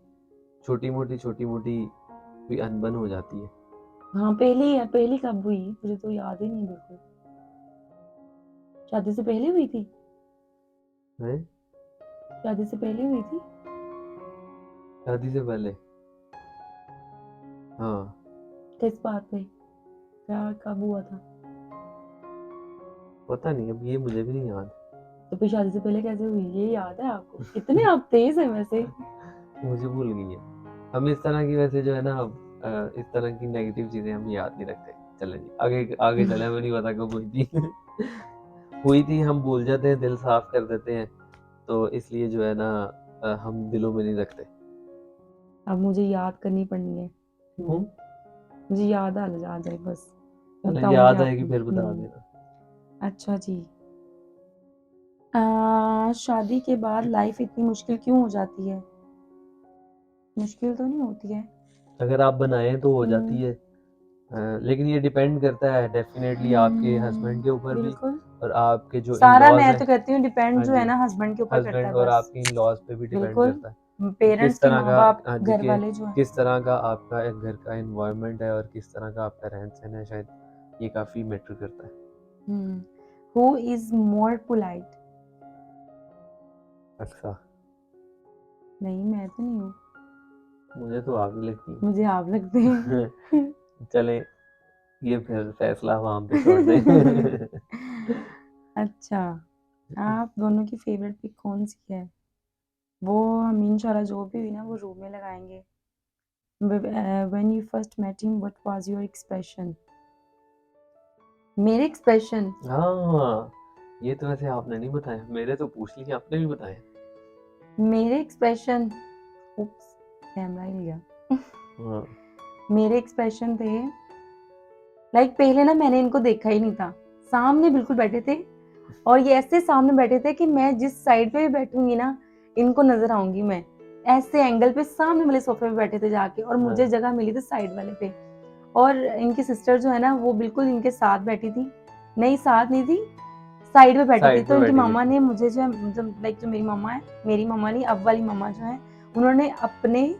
छोटी मोटी कोई अनबन हो जाती है। हाँ, पहली कब हुई मुझे तो याद ही नहीं बिल्कुल। शादी से पहले हुई थी? हैं? शादी से पहले हुई थी? शादी से पहले? हाँ। किस बात पे, क्या कब हुआ था? पता नहीं, अब ये मुझे भी नहीं याद। तो फिर शादी से पहले कैसे हुई, ये याद है आपको? कितने आप तेज हैं वैसे। मुझे भूल गई है। हम इस तरह की वैसे जो है ना, इस तरह की नेगेटिव चीजें हम याद नहीं रखते। चलें जी, आगे आगे चले, हमें नहीं पता कब हुई थी। हुई थी, हम भूल जाते हैं, दिल साफ कर देते हैं, तो इसलिए जो है ना हम दिलों में नहीं रखते। अब मुझे याद करनी पड़नी है, क्यों? मुझे याद आ जाए बस, चलें, बताऊंगी याद आएगी आपको। फिर बता देना। अच्छा जी, शादी के बाद लाइफ इतनी मुश्किल क्यों हो जाती है? मुश्किल तो नहीं होती है। अगर आप बनाएं तो हो जाती हम्म, है, लेकिन ये डिपेंड करता है डेफिनेटली आपके हस्बैंड के ऊपर भी, बिल्कुल। और आपके जो इन सारा लॉज मैं हैं। तो कहती हूँ डिपेंड हाँ जो है जी, ना हस्बैंड के ऊपर करता है हस्बैंड और बस। आपके इन लॉज पे भी डिपेंड बिल्कुल, करता है कि पेरेंट्स किस के तरह माँ का, बाप हाँ जी, घर कि वाले जो हैं। किस तरह का आपका एक घर का इन्वायरमेंट है और किस तरह का आपका रहन सहन है, शायद ये काफी मैटर करता है। Who is more polite? अच्छा, नहीं, मैं तो नहीं हूँ, मुझे तो आप ही लगती मुझे आप लगते हैं। हैं। चले, ये फिर फैसला वहां पे छोड़ दें। अच्छा, आप दोनों की फेवरेट पिक कौन सी है? वो हम इंशाल्लाह जो भी हुई ना वो रूम में लगाएंगे। When you first met him, what was your expression? मेरे एक्सप्रेशन? हाँ, ये तो वैसे आपने नहीं बताया, मेरे तो पूछ लिया, आपने भी बताया। मेरे एक्सप्रेशन, उप्स, कैमरा हिल गया। हाँ, मेरे एक्सप्रेशन थे लाइक पहले ना मैंने इनको देखा ही नहीं था, सामने बिल्कुल बैठे थे और ये ऐसे सामने बैठे थे कि मैं जिस साइड पे भी बैठूंगी ना इनको नजर आऊंगी मैं, ऐसे एंगल पे सामने वाले सोफे पे बैठे थे जाके, और मुझे हाँ, जगह मिली थी साइड वाले पे। और इनकी सिस्टर जो है ना वो बिल्कुल इनके साथ बैठी थी, नहीं साथ नहीं थी, साइड पे बैठी थी। साइड तो पे इनकी बैठी हुई मामा थी। ने मुझे जो है मतलब लाइक जो मेरी मामा है, मेरी मामा नहीं अब वाली मामा जो है, उन्होंने अपने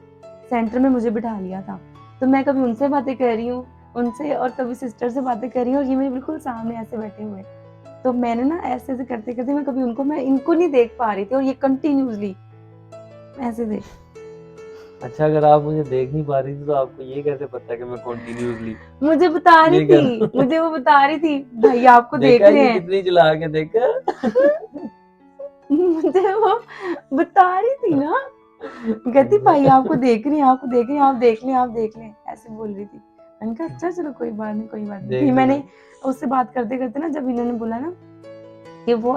सेंटर में मुझे बिठा लिया था। तो मैं कभी उनसे बातें कर रही हूँ उनसे, और कभी सिस्टर से बातें कर रही हूँ और ये मेरे बिल्कुल सामने ऐसे बैठे हुए। तो मैंने ना ऐसे ऐसे करते करते मैं कभी उनको, मैं इनको नहीं देख पा रही थी और ये कंटिन्यूसली ऐसे थे। अच्छा, अगर आप मुझे देख नहीं पा रही थी तो आपको ये कैसे पता है कि मैं कॉन्टिन्यूसली मुझे बता रही ये कर रहा थी, हूँ? मुझे वो बता रही थी भाई आपको देख देखा रहे ये हैं। कितनी चला के देखा। मुझे वो बता रही थी ना, कहती भाई आपको देख रही हैं, आपको देख रही हैं, आप देख लें, आप देख लें, ऐसे बोल रही थी। मैंने कहा अच्छा चलो कोई बात नहीं, कोई बात नहीं। फिर देख तो मैंने सक उससे बात करते करते ना जब इन्होंने बोला ना कि वो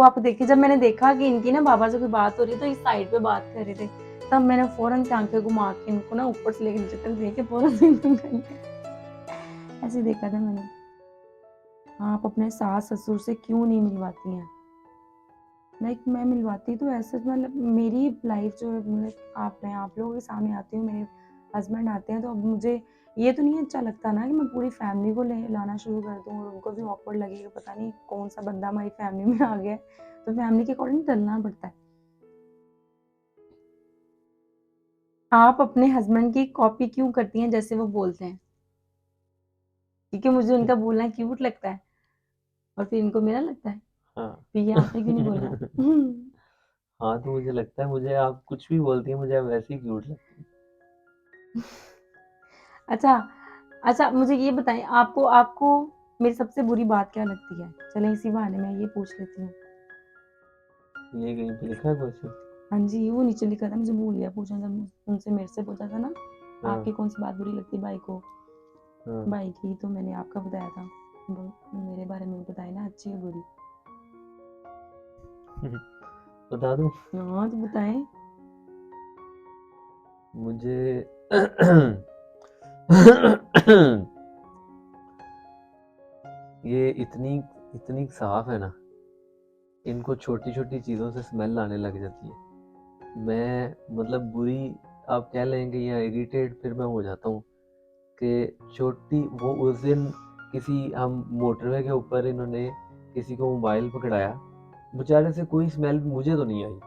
आपको देखिए, जब मैंने देखा कि इनकी ना बाबा से कोई बात हो रही है तो इस साइड पे बात कर रहे थे, तब मैंने फौरन से आंखें घुमा के इनको ना ऊपर से लेकर नीचे तक देख के फौरन से इनको कर लिया। ऐसे देखा था मैंने। आप अपने सास ससुर से क्यों नहीं मिलवाती हैं? लाइक मैं मिलवाती तो ऐसे मतलब मेरी लाइफ जो है मतलब आप लोगों के सामने आती हूँ, मेरे हस्बैंड आते हैं, तो अब मुझे ये तो नहीं अच्छा लगता ना कि मैं पूरी फैमिली को लाना शुरू कर दूँ और उनको भी ऑकवर्ड लगेगा, पता नहीं कौन सा बंदा हमारी फैमिली में आ गया है। तो फैमिली के अकॉर्डिंग चलना पड़ता है। आप अपने हस्बैंड की कॉपी क्यों करती हैं जैसे वो बोलते हैं? क्योंकि मुझे उनका बोलना क्यूट लगता है और फिर इनको मेरा लगता है। हाँ। तो ये आपने क्यों नहीं बोला? हाँ, तो मुझे लगता है, मुझे आप कुछ भी बोलती हैं मुझे वैसे ही क्यूट लगती है। अच्छा, अच्छा मुझे ये बताएँ, आपको आपको मेरी सबसे बुरी बात क्या लगती है? चलें इसी बहाने मैं ये पूछ लेती हूँ। ये कहीं पे लिखा है क्वेश्चन? हाँ जी, वो नीचे लिखा था, मुझे भूल गया पूछना, जब उनसे मेरे से पूछा था ना, हाँ, आपकी कौन-सी बात बुरी लगती है भाई को? हाँ। भाई की तो मैंने आपका बताया था। वो मेरे बारे में बताई ना, अच्छी या बुरी? बता दूँ? हाँ, तो बताएँ। मुझे ये इतनी इतनी साफ है ना, इनको छोटी-छोटी चीज़ों से स्मेल आने लग जाती है। मैं मतलब बुरी आप कह लेंगे या इरिटेट फिर मैं हो जाता हूँ कि छोटी वो उस दिन किसी हम मोटरवे के ऊपर इन्होंने किसी को मोबाइल पकड़ाया, बेचारे से कोई स्मेल मुझे तो नहीं आई।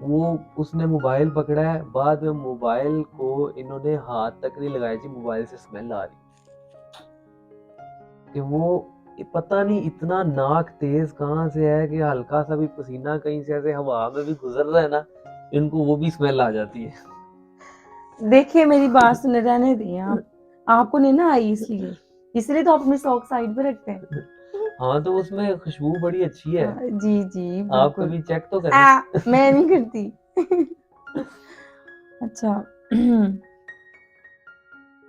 वो उसने मोबाइल पकड़ा है, बाद में मोबाइल को इन्होंने हाथ तक नहीं लगाया जी, मोबाइल से स्मेल आ रही कि वो पता नहीं इतना नाक तेज कहाँ से है कि हल्का सा भी पसीना कहीं से ऐसे हवा में भी गुजर रहा है ना, इनको वो भी स्मेल आ जाती है। देखिए मेरी बात सुने, रहने दें आप। आपको नहीं ना आई इसलिए, इसलिए तो आप अपनी सॉक्स साइड पे रखते हैं। हाँ, तो उसमें खुशबू बड़ी अच्छी है, हाँ, जी, जी, आप बिल्कुल। कभी चेक तो करें। मैं नहीं करती। अच्छा।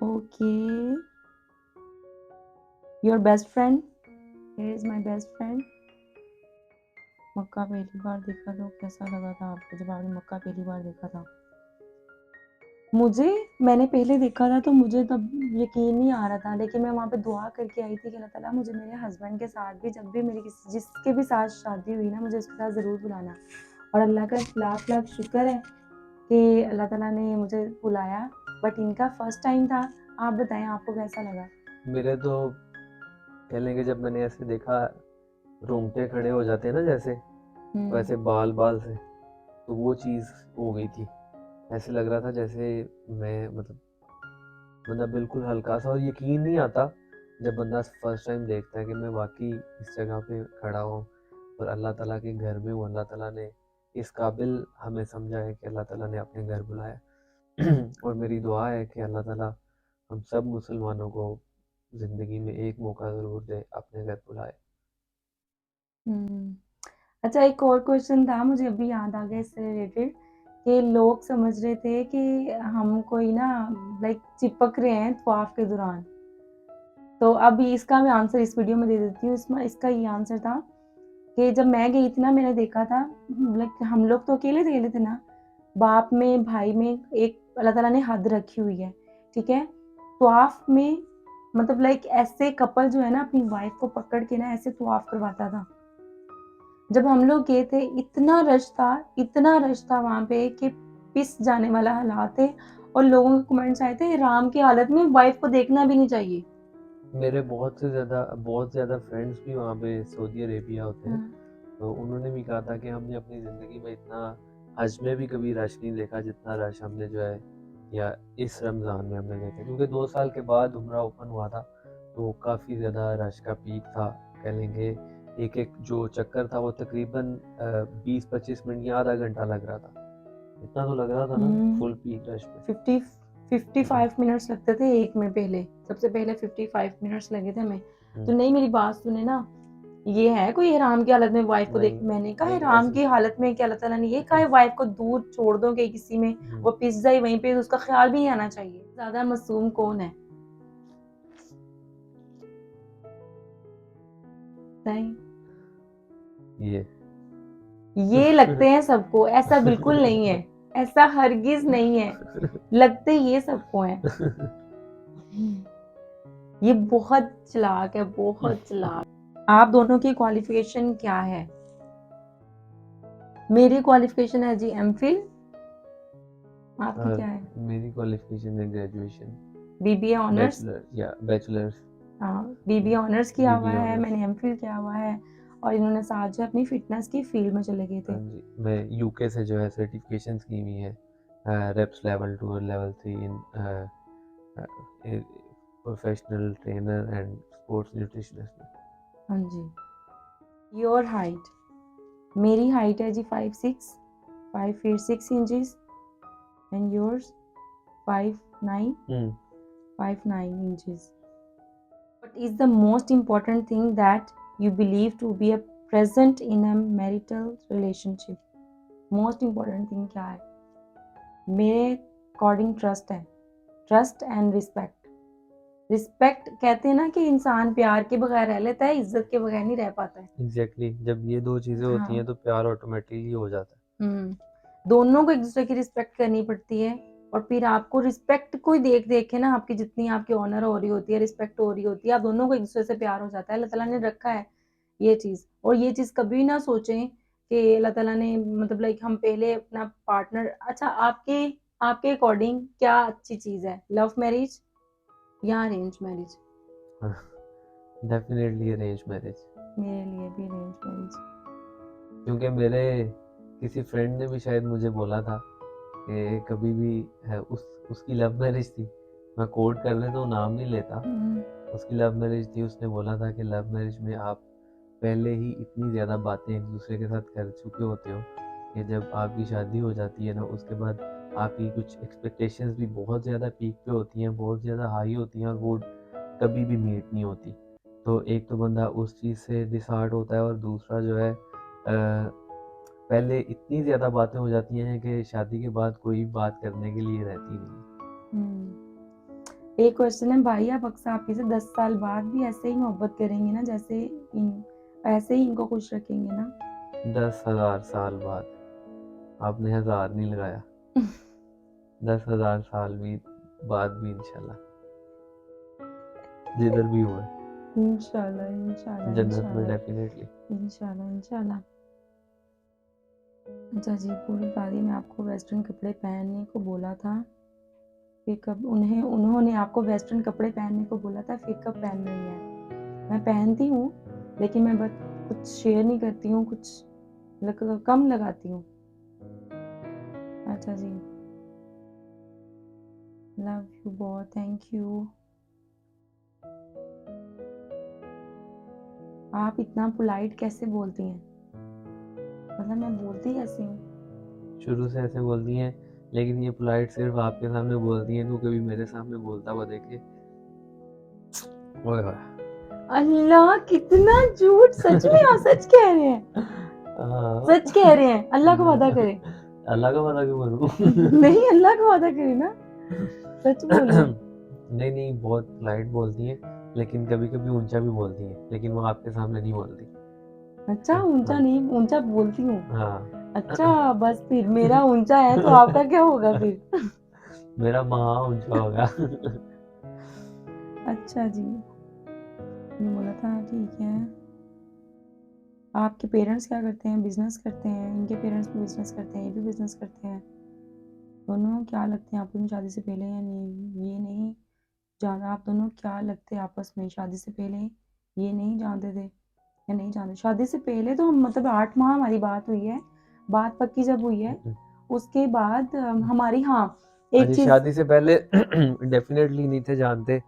Okay, your best friend? Here is my best friend. मक्का पहली बार देखा तो कैसा लगा था आपको जब आपने मक्का पहली बार देखा था? मैंने पहले देखा था तो मुझे तब यकीन नहीं आ रहा था, लेकिन मैं वहाँ पे दुआ करके आई थी कि अल्लाह ताला मुझे मेरे हस्बैंड के साथ भी, जब भी मेरी किसी जिसके भी साथ शादी हुई ना, मुझे उसके साथ ज़रूर बुलाना। और अल्लाह का लाख लाख शुक्र है कि अल्लाह ताला ने मुझे बुलाया, बट इनका फर्स्ट टाइम था। आप बताएं आपको कैसा लगा? मेरे तो कह लेंगे जब मैंने ऐसे देखा रोंगटे खड़े हो जाते हैं ना जैसे वैसे बाल बाल से, तो वो चीज़ हो गई थी। ऐसे लग रहा था जैसे मैं मतलब बिल्कुल हल्का सा, और यकीन नहीं आता जब बंदा फर्स्ट टाइम देखता है कि मैं वाकई इस जगह पे खड़ा हूँ और अल्लाह ताला के घर में हूँ। अल्लाह ताला ने इस काबिल हमें समझा है कि अल्लाह ताला ने अपने घर बुलाया। और मेरी दुआ है कि अल्लाह ताला हम सब मुसलमानों को ज़िंदगी में एक मौका ज़रूर दे, अपने घर बुलाए। अच्छा, एक और क्वेश्चन था मुझे अभी याद आ गया इससे रिलेटेड, कि लोग समझ रहे थे कि हम कोई ना लाइक चिपक रहे हैं तवाफ के दौरान। तो अभी इसका मैं आंसर इस वीडियो में दे देती हूँ। इसमें इसका ये आंसर था कि जब मैं गई थी ना, मैंने देखा था लाइक हम लोग तो अकेले थे ना, बाप में भाई में एक अल्लाह ताला ने हद रखी हुई है, ठीक है। तवाफ में मतलब लाइक ऐसे कपल जो है ना अपनी वाइफ को पकड़ के ना ऐसे तवाफ करवाता था। जब हम लोग गए थे इतना रश था वहां पे कि पिस जाने वाला हालात थे, और लोगों के कमेंट्स आए थे राम की हालत में वाइफ को देखना भी नहीं चाहिए। मेरे बहुत ज़्यादा फ्रेंड्स भी वहाँ पे सऊदी अरेबिया होते हैं, तो उन्होंने भी कहा था कि हमने अपनी ज़िंदगी में इतना हज में भी कभी रश नहीं देखा जितना रश हमने जो है या इस रमज़ान में हमने देखा, क्योंकि 2 साल के बाद उम्रा ओपन हुआ था, तो काफ़ी ज़्यादा रश का पीक था। कह लेंगे एक जो चक्कर था वो तकरीबन 20-25 मिनट या आधा घंटा लग रहा था। इतना तो लग रहा था ना फुल पीक रश में। 55 मिनट्स लगते थे एक में, पहले सबसे पहले 55 मिनट्स लगे थे हमें। तो नहीं, मेरी बात सुने ना, ये है कोई हराम की हालत में वाइफ को देख, मैंने कहा हराम की हालत में क्या अल्लाह ताला ने ये कहा है वाइफ को दूर छोड़ दो कि किसी में वो पिस जाए वहीं पे, उसका ख्याल भी नहीं आना चाहिए। ज्यादा मासूम कौन है? नहीं, ये लगते हैं सबको, ऐसा बिल्कुल नहीं है, ऐसा हरगिज नहीं है, लगते ये सबको हैं। ये बहुत चालाक है, बहुत चालाक। आप दोनों की क्वालिफिकेशन क्या है? मेरी क्वालिफिकेशन है जी एमफिल। आपकी क्या है? मेरी क्वालिफिकेशन है ग्रेजुएशन, बीबीए ऑनर्स। बैचलर्स। हाँ, बीबीए ऑनर्स किया हुआ BBA है, ऑनर्स। मैंने एमफिल किया हुआ है, और इन्होंने साथ जो अपनी फिटनेस की फील्ड में चले गए थे। हाँ जी, मैं यूके से जो है सर्टिफिकेशंस की हुई है, रेप्स लेवल 2 और level 3 in professional trainer and sports nutritionist में। हाँ जी। Your height? मेरी हाइट है जी 5 feet 6 inches, and yours 5'9" inches. What is the most important thing that you believe to be a present in a marital relationship? Most important thing क्या है? मेरे according trust है, ट्रस्ट एंड रिस्पेक्ट। रिस्पेक्ट कहते हैं ना कि इंसान प्यार के बगैर रह लेता है, इज्जत के बगैर नहीं रह पाता है। एग्जैक्टली, जब ये दो चीज़ें होती हैं तो प्यार ऑटोमेटिकली हो जाता है। दोनों को एक दूसरे की रिस्पेक्ट करनी पड़ती है, और फिर आपको रिस्पेक्ट कोई देख देख के ना आपकी जितनी आपकी ऑनर हो रही होती है, रिस्पेक्ट हो रही होती है, आप दोनों को एक दूसरे से प्यार हो जाता है। अल्लाह ताला ने रखा है ये चीज़, और ये चीज़ कभी ना सोचें कि अल्लाह ताला ने मतलब लाइक हम पहले अपना पार्टनर। अच्छा, आपके आपके अकॉर्डिंग क्या अच्छी चीज़ है, लव मैरिज या arrange marriage? Definitely arrange marriage, मेरे लिए भी अरेंज मैरिज। क्योंकि मेरे किसी फ्रेंड ने भी शायद मुझे बोला था कि कभी भी है उसकी लव मैरिज थी, मैं कोट कर ले तो नाम नहीं लेता, उसकी लव मैरिज थी। उसने बोला था कि लव मैरिज में आप पहले ही इतनी ज़्यादा बातें एक दूसरे के साथ कर चुके होते हो कि जब आपकी शादी हो जाती है ना, उसके बाद आपकी कुछ एक्सपेक्टेशंस भी बहुत ज़्यादा पीक पे होती हैं, बहुत ज़्यादा हाई होती हैं, और वो कभी भी मीट नहीं होती। तो एक तो बंदा उस चीज़ से डिसहार्ट होता है, और दूसरा जो है पहले इतनी ज़्यादा बातें हो जाती हैं कि शादी के बाद कोई बात करने के लिए रहती नहीं। एक क्वेश्चन है, भाई आप अक्सर आपी से 10 साल बाद भी ऐसे ही मोहब्बत करेंगे ना, जैसे ऐसे ही इनको खुश रखेंगे ना? 10,000 साल बाद? आपने 1000 नहीं लगाया। 10,000 साल भी बाद भी इंशाल्लाह, जिधर भी हुआ इंशाल्लाह, इंशाल्लाह, जन्नत में इंशाल्लाह, डेफिनेटली। इंशाल्लाह, इंशाल्लाह। अच्छा जी, पूरी शादी में आपको वेस्टर्न कपड़े पहनने को बोला था, फिर कब उन्होंने आपको वेस्टर्न कपड़े पहनने को बोला था, फिर कब पहन रही हैं? मैं पहनती हूँ, लेकिन मैं बस कुछ शेयर नहीं करती हूँ, कुछ कम लगाती हूँ। अच्छा जी, लव यू बहुत, थैंक यू। आप इतना पोलाइट कैसे बोलती हैं? मतलब मैं बोलती कैसे हूँ? शुरू से ऐसे बोलती हैं, लेकिन ये पोलाइट सिर्फ आपके सामने बोलती हैं, तो कभी मेरे सामने बोलता हुआ देखे। ओए होए। अल्लाह कितना झूठ, सच में आप सच कह रहे हैं? सच कह रहे हैं, अल्लाह का वादा करें। अल्लाह का वादा क्यों करूं? नहीं, अल्लाह का वादा करें ना, सच बोलिए। नहीं नहीं, बहुत पोलाइट बोलती हैं, लेकिन कभी कभी ऊंचा भी बोलती हैं, लेकिन वो आपके सामने नहीं बोलती। अच्छा, ऊंचा नहीं, ऊंचा बोलती हूँ। हाँ। अच्छा, बस फिर मेरा ऊंचा है तो आपका क्या होगा फिर? मेरा महा ऊंचा होगा। अच्छा जी, ये बोला था, ठीक है। आपके पेरेंट्स क्या करते हैं? बिजनेस करते हैं। इनके पेरेंट्स भी बिजनेस करते हैं, ये भी बिजनेस करते हैं। दोनों क्या लगते हैं आपको इन शादी से पहले या नहीं? ये नहीं जाना, आप दोनों क्या लगते आपस में शादी से पहले? ये नहीं जानते थे या नहीं जानते? शादी से पहले तो हम मतलब 8 माह हमारी बात हुई है, बात पक्की जब हुई है, उसके बाद हमारी, हाँ, एक अजी चीज़। शादी से पहले डेफिनेटली नहीं थे जानते।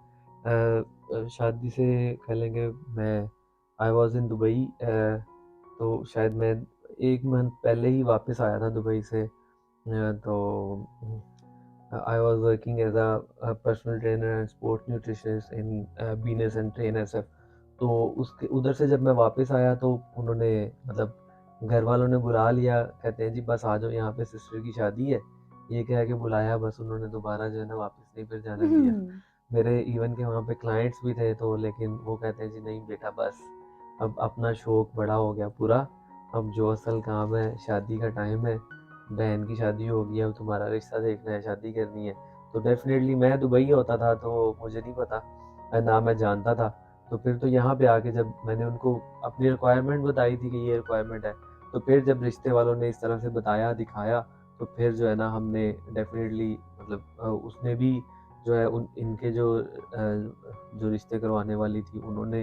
शादी से कह लेंगे, मैं आई वॉज इन दुबई, तो शायद मैं 1 मंथ पहले ही वापस आया था दुबई से। तो I was working as a personal trainer and sports nutritionist in बीनेस एंड ट्रेन एसएफ। तो उसके उधर से जब मैं वापस आया तो उन्होंने मतलब घर वालों ने बुला लिया, कहते हैं जी बस आ जाओ, यहाँ पे सिस्टर की शादी है। ये कह के बुलाया, बस उन्होंने दोबारा जो है ना वापस नहीं फिर जाने दिया। मेरे इवन के वहाँ पे क्लाइंट्स भी थे, तो लेकिन वो कहते हैं जी नहीं बेटा, बस अब अपना शौक बड़ा हो गया पूरा, अब जो असल काम है शादी का टाइम है, बहन की शादी होगी, अब तुम्हारा रिश्ता देखना है, शादी करनी है। तो डेफिनेटली मैं दुबई होता था तो मुझे नहीं पता, ना मैं जानता था। तो फिर तो यहाँ पे आके जब मैंने उनको अपनी रिक्वायरमेंट बताई थी कि ये रिक्वायरमेंट है, तो फिर जब रिश्ते वालों ने इस तरह से बताया दिखाया, तो फिर जो है ना हमने डेफिनेटली मतलब उसने भी जो है इनके जो रिश्ते करवाने वाली थी उन्होंने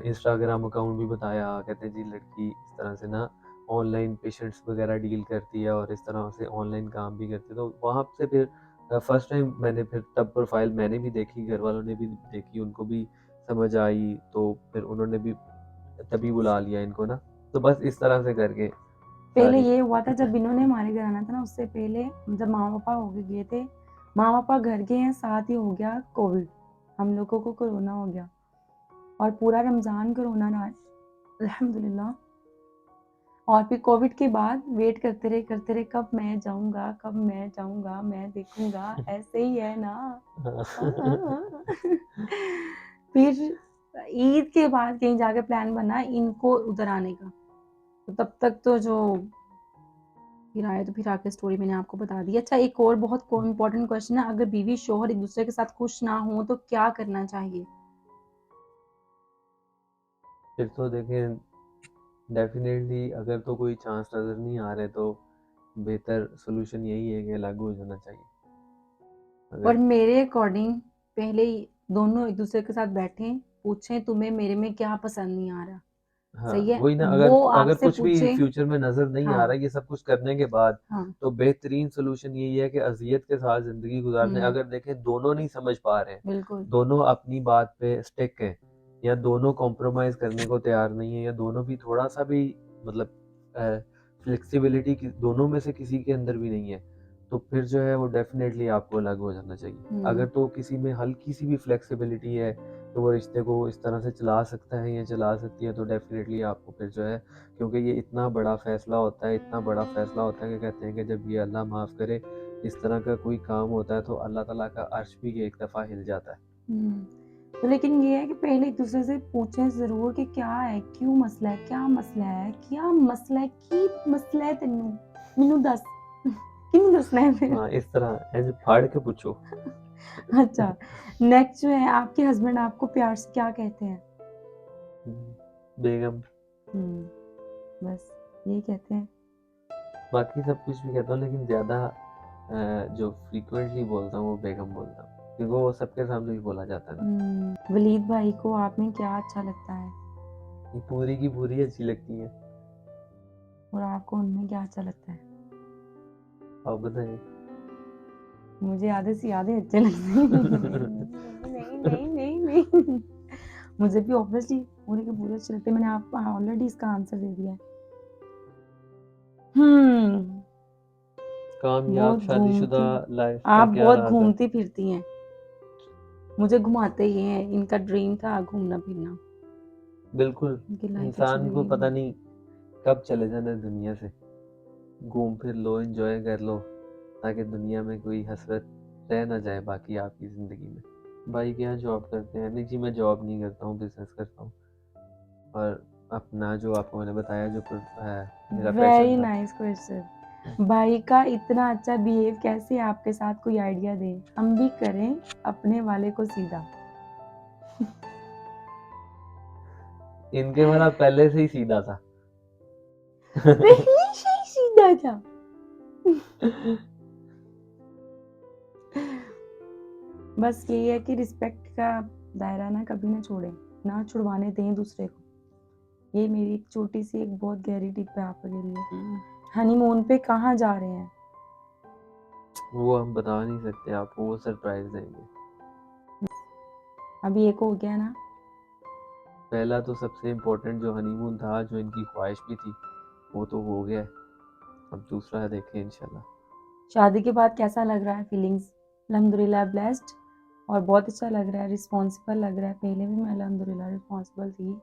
इंस्टाग्राम अकाउंट भी बताया, कहते हैं जी लड़की इस तरह से ना ऑनलाइन पेशेंट्स वगैरह डील करती है और इस तरह से ऑनलाइन काम भी करती है। तो वहाँ से फिर फर्स्ट टाइम मैंने फिर तब प्रोफाइल मैंने भी देखी, घर वालों ने भी देखी, उनको भी समझ आई, तो फिर उन्होंने भी तभी बुला लिया इनको ना। तो बस इस तरह से करके पहले सारी ये हुआ था जब इन्होंने हमारे घर आना था ना, उससे पहले जब माँ पापा हो गए थे, माँ पापा घर गए हैं, साथ ही हो गया कोविड, हम लोगों को कोरोना हो गया और पूरा रमज़ान कोरोना रहा अल्हम्दुलिल्लाह। और फिर कोविड के बाद वेट करते रहे कब मैं जाऊंगा, मैं देखूंगा, ऐसे ही है ना। फिर ईद के बाद कहीं जाके प्लान बना इनको उधर आने का, तो तब तक तो जो फिर आए, तो फिर आके स्टोरी मैंने आपको बता दी। अच्छा, एक और बहुत इम्पोर्टेंट क्वेश्चन है, अगर बीवी शोहर एक दूसरे के साथ खुश ना हो तो क्या करना चाहिए? फिर तो देखें, डेफिनेटली अगर तो कोई चांस नज़र नहीं आ रहे तो बेहतर सोल्यूशन यही है कि अलग हो जाना चाहिए। और अगर मेरे अकॉर्डिंग पहले ही दोनों एक दूसरे के साथ बैठें, पूछें तुम्हें मेरे में क्या पसंद नहीं आ रहा, हाँ सही है, वही ना, अगर वो अगर आपसे कुछ भी पूछे। फ्यूचर में नज़र नहीं आ हाँ, रहा ये सब कुछ करने के बाद, हाँ, तो बेहतरीन सोल्यूशन यही है कि अजियत के साथ ज़िंदगी गुजारने। अगर देखें दोनों नहीं समझ पा रहे हैं, बिल्कुल, दोनों अपनी बात पे स्टिक हैं, या दोनों कॉम्प्रोमाइज़ करने को तैयार नहीं है, या दोनों भी थोड़ा सा भी मतलब फ्लेक्सिबिलिटी दोनों में से किसी के अंदर भी नहीं है, तो फिर जो है वो डेफिनेटली आपको अलग हो जाना चाहिए। अगर तो किसी में हल्की सी भी फ्लेक्सिबिलिटी है तो वो रिश्ते को इस तरह से चला सकता है या चला सकती है, तो डेफिनेटली आपको फिर जो है, क्योंकि ये इतना बड़ा फैसला होता है, इतना बड़ा फैसला होता है कि कहते हैं कि जब ये अल्लाह माफ़ करे इस तरह का कोई काम होता है तो अल्लाह ताला का अर्श भी एक दफ़ा हिल जाता है। तो लेकिन ये है कि पहले एक दूसरे से पूछें ज़रूर कि क्या है, क्यों मसला है, क्या मसला है, क्या मसला है, की मसला है तेनू, मैनू दस, किनू दसना है फिर। हाँ इस तरह ऐसे फाड़ के पूछो। अच्छा, नेक्स्ट जो है, आपके हस्बैंड आपको प्यार से क्या कहते हैं? बेगम। बस यही कहते हैं। बाकी सब कुछ भी कहता हूँ, लेकिन ज़्यादा जो फ्रीक्वेंटली बोलता हूँ वो बेगम बोलता हूँ, क्योंकि वो सबके सामने भी बोला जाता है ना। वलीद भाई को आप में क्या अच्छा लगता है ये पूरी की पूरी अच्छी लगती है। और आपको उनमें क्या अच्छा लगता है? आप बताएं। मुझे आधे से आधे अच्छे लगते हैं। नहीं नहीं नहीं नहीं, मुझे भी ऑब्वियसली पूरे के पूरे अच्छे लगते हैं। मैंने आपको ऑलरेडी इसका आंसर दे दिया है। कामयाब बहुत शादीशुदा घूमती, लाइफ का आप क्या बहुत राज है? घूमती फिरती हैं, मुझे घुमाते ही हैं। इनका ड्रीम था घूमना फिरना, बिल्कुल। इनकी लाइफ अच्छी इंसान को लगेगी। पता नहीं कब चले जाना है दुनिया से। घूम फिर लो, एंजॉय कर लो, ताकि दुनिया में कोई हसरत रह ना जाए बाकी आपकी ज़िंदगी में। भाई क्या जॉब करते हैं? नहीं जी, मैं जॉब नहीं करता हूँ, बिजनेस करता हूँ। और अपना जो आपको मैंने बताया जो है मेरा वेरी पैशन था। Nice question. भाई का इतना अच्छा बिहेव कैसे आपके साथ, कोई आइडिया दे, हम भी करें अपने वाले को सीधा। इनके वाला पहले से ही सीधा था। पहले से ही सीधा था। बस यही है कि रिस्पेक्ट का दायरा ना कभी ना छोड़े, ना छुड़वाने दें दूसरे को। ये मेरी एक छोटी सी एक बहुत गहरी टिप है आपके लिए। हनीमून पे कहाँ जा रहे हैं? वो हम बता नहीं सकते आपको, वो सरप्राइज देंगे। अभी एक हो गया ना। पहला तो सबसे इम्पोर्टेंट जो हनीमून था, जो इनकी ख्वाहिश भी थी, वो तो हो गया है। अब दूसरा है, देखें इंशाल्लाह। शादी के बाद कैसा लग रहा है? फीलिंग्स? अल्हम्दुलिल्लाह ब्लेस्ड और बहुत अच्छा लग रहा है, रिस्पॉन्सिबल लग रहा है। पहले भी मैं अल्हम्दुलिल्लाह रिस्पॉन्सिबल थी,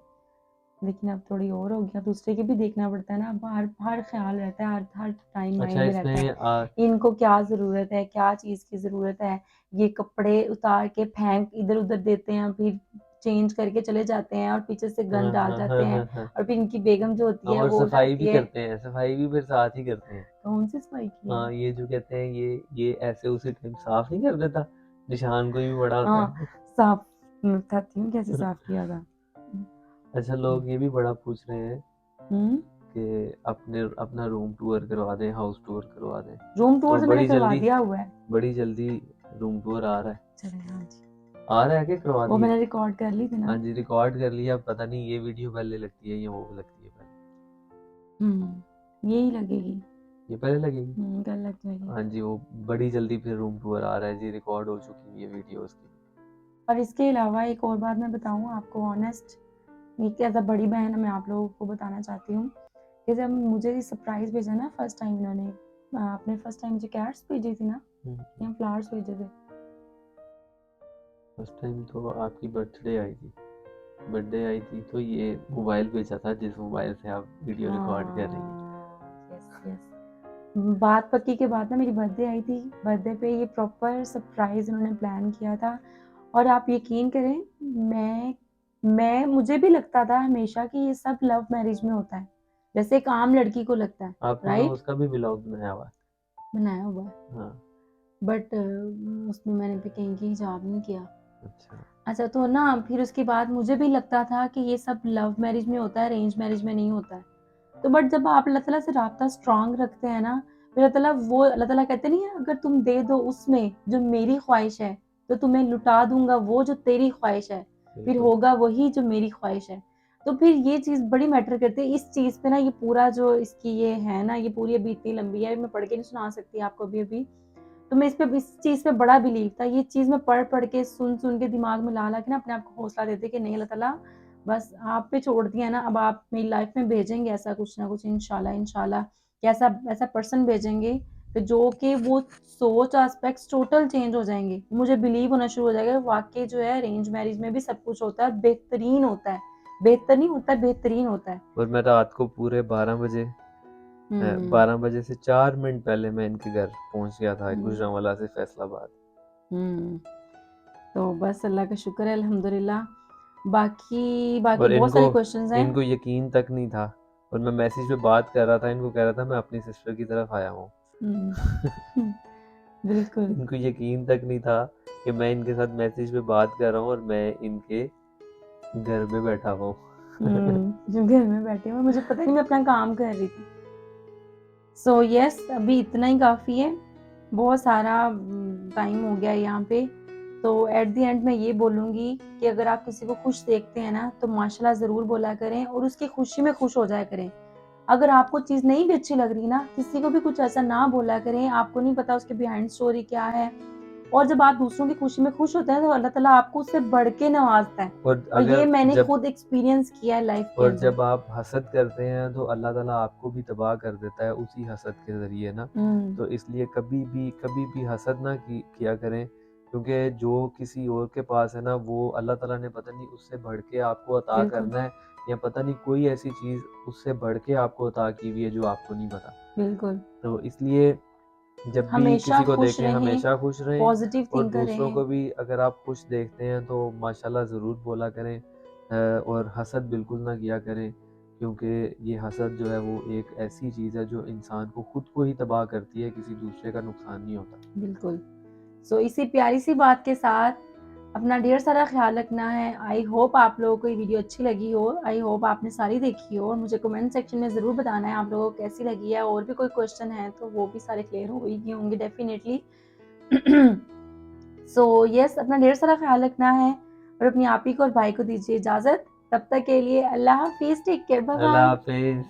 लेकिन अब थोड़ी और हो गया। दूसरे के भी देखना पड़ता है ना, अब हर हर ख्याल रहता है, हर हर टाइम अच्छा, माइंड में रहता है इसमें इनको क्या ज़रूरत है, क्या चीज़ की ज़रूरत है। ये कपड़े उतार के फेंक इधर उधर देते हैं, फिर चेंज करके चले जाते हैं और पीछे से गंद डाल जाते हैं। और फिर इनकी बेगम जो होती है और वो सफाई उठाती भी है। करते हैं, सफाई भी फिर साथ ही करते हैं। कौन सी सफाई की है? हाँ, ये जो कहते हैं ये ऐसे उसी टाइम साफ नहीं कर देता, निशान कोई भी बड़ा होता हाँ, है। साफ मैं बताती हूँ कैसे साफ किया था। अच्छा, लोग ये भी बड़ा पूछ रहे हैं हम्म कि अपना रूम टूर करवा दें, हाउस टूर करवा दें। रूम टूर तो तो मैंने करवा दिया हुआ है। बड़ी जल्दी रूम टूर आ रहा है। चले हाँ जी, आ रहा है कि करवा वो दिए? मैंने रिकॉर्ड कर ली थी ना। हाँ जी, रिकॉर्ड कर लिया। पता नहीं ये वीडियो पहले लगती है या वो लगती है पहले। यही लगेगी। ये पहले लगेगी। कल लग जाएगी। हाँ जी, वो बड़ी जल्दी फिर रूम टूर आ रहा है जी, रिकॉर्ड हो चुकी है ये वीडियो उसकी। और इसके अलावा एक और बात मैं बताऊँ आपको, ऑनेस्ट, ये एज अ बड़ी बहन मैं आप लोगों को बताना चाहती हूँ कि जब मुझे सरप्राइज भेजा ना फर्स्ट टाइम इन्होंने, आपने फर्स्ट टाइम मुझे कैट्स भेजी थी ना या फ्लावर्स भेजे थे? फर्स्ट टाइम तो आपकी बर्थडे आई थी तो ये मोबाइल भेजा था, जिस मोबाइल से आप वीडियो रिकॉर्ड कर रही हैं। यस यस, बात पक्की के बाद ना मेरी बर्थडे आई थी, बर्थडे पे ये प्रॉपर सरप्राइज उन्होंने प्लान किया था। और आप यकीन करें, मैं मुझे भी लगता था हमेशा कि ये सब लव मैरिज में होता है, जैसे एक आम लड़की को लगता है, आपने तो राइट? उसका भी ब्लॉग बनाया हुआ है। बनाया हुआ है, हाँ। बट उसमें मैंने भी कहीं की हिजाब नहीं किया। अच्छा। अच्छा, तो ना फिर उसके बाद मुझे भी लगता था कि ये सब लव मैरिज में होता है, अरेंज मैरिज में नहीं होता है। तो बट जब आप अल्लाह ताला से राब्ता स्ट्रांग रखते हैं ना, फिर अल्लाह ताला कहते नहीं है, अगर तुम दे दो उसमें जो मेरी ख्वाहिश है तो तुम्हें लुटा दूंगा वो जो तेरी ख्वाहिश है, फिर बिल्कुल। होगा वही जो मेरी ख्वाहिश है। तो फिर ये चीज़ बड़ी मैटर करती है इस चीज़ पे ना। ये पूरा जो इसकी ये है ना, ये पूरी अभी इतनी लंबी है, मैं पढ़ के नहीं सुना सकती आपको अभी। तो मैं इस चीज़ पे बड़ा बिलीव था। ये चीज़ मैं पढ़ के सुन के दिमाग में ला के ना अपने आप को हौसला देते कि नहीं अल्लाह ताला बस आप पे छोड़ दिया ना, अब आप मेरी लाइफ में भेजेंगे ऐसा कुछ ना कुछ, इंशाल्लाह इंशाल्लाह कि ऐसा पर्सन भेजेंगे कि जो कि वो सोच एस्पेक्ट्स टोटल चेंज हो जाएंगे। मुझे बिलीव होना शुरू हो जाएगा वाकई जो है अरेंज मैरिज में भी सब कुछ होता है, बेहतरीन होता है। बेहतर नहीं होता है, बेहतरीन होता है। और मैं रात को पूरे 12 बजे से 4 मिनट पहले मैं इनके घर पहुंच गया था, गुजरांवाला से फैसलाबाद। तो बस अल्लाह का शुक्र है, अल्हम्दुलिल्लाह। बाकी और बहुत सारे क्वेश्चंस हैं। इनको यकीन तक नहीं था, और मैं मैसेज पे बात कर रहा था, इनको कह रहा था मैं अपनी सिस्टर की तरफ आया हूँ। बिल्कुल। इनको यकीन तक नहीं था कि मैं इनके साथ मैसेज पे बात कर रहा हूँ और मैं इनके घर में बैठा हुआ हूँ। जो घर में बैठे हुए, मुझे पता नहीं, मैं अपना काम कर रही थी। सो यस, अभी इतना ही काफ़ी है, बहुत सारा टाइम हो गया है यहाँ पे। तो एट द एंड मैं ये बोलूँगी कि अगर आप किसी को खुश देखते हैं ना, तो माशाल्लाह ज़रूर बोला करें और उसकी खुशी में खुश हो जाया करें। अगर आपको चीज़ नहीं भी अच्छी लग रही ना, किसी को भी कुछ ऐसा ना बोला करें, आपको नहीं पता उसके बिहाइंड स्टोरी क्या है। और जब आप दूसरों की खुशी में खुश होते हैं, तो अल्लाह ताला आपको उससे बढ़ के नवाज़ता है। और और ये अगर मैंने जब खुद एक्सपीरियंस किया है लाइफ के और अंदर। जब आप हसद करते हैं तो अल्लाह ताला आपको भी तबाह कर देता है उसी हसद के ज़रिए ना। हुँ, तो इसलिए कभी भी हसद ना किया करें, क्योंकि जो किसी और के पास है ना, वो अल्लाह ताला ने पता नहीं उससे बढ़ के आपको अता बिल्कुल, करना है, या पता नहीं कोई ऐसी चीज़ उससे बढ़ के आपको अता की हुई है जो आपको नहीं पता। बिल्कुल। तो इसलिए जब भी हमेशा किसी को खुश देखें रहें, हमेशा खुश रहें, पॉज़िटिव और थिंकर दूसरों रहें। को भी अगर आप खुश देखते हैं तो माशाल्लाह ज़रूर बोला करें। और हसद बिल्कुल ना किया करें, क्योंकि ये हसद जो है वो एक ऐसी चीज़ है जो इंसान को खुद को ही तबाह करती है, किसी दूसरे का नुकसान नहीं होता। बिल्कुल। सो इसी प्यारी सी बात के साथ अपना ढेर सारा ख़्याल रखना है। आई होप आप लोगों को ये वीडियो अच्छी लगी हो। आई होप आपने सारी देखी हो, और मुझे कमेंट सेक्शन में ज़रूर बताना है आप लोगों को कैसी लगी है। और भी कोई क्वेश्चन है तो वो भी सारे क्लियर हो ही गए होंगे डेफ़िनेटली। सो यस, अपना ढेर सारा ख़्याल रखना है और अपनी आप ही को और भाई को दीजिए इजाज़त। तब तक के लिए अल्लाह हाफ़िज़, टेक केयर, बाय अल्लाह बाय। हाफ़िज़।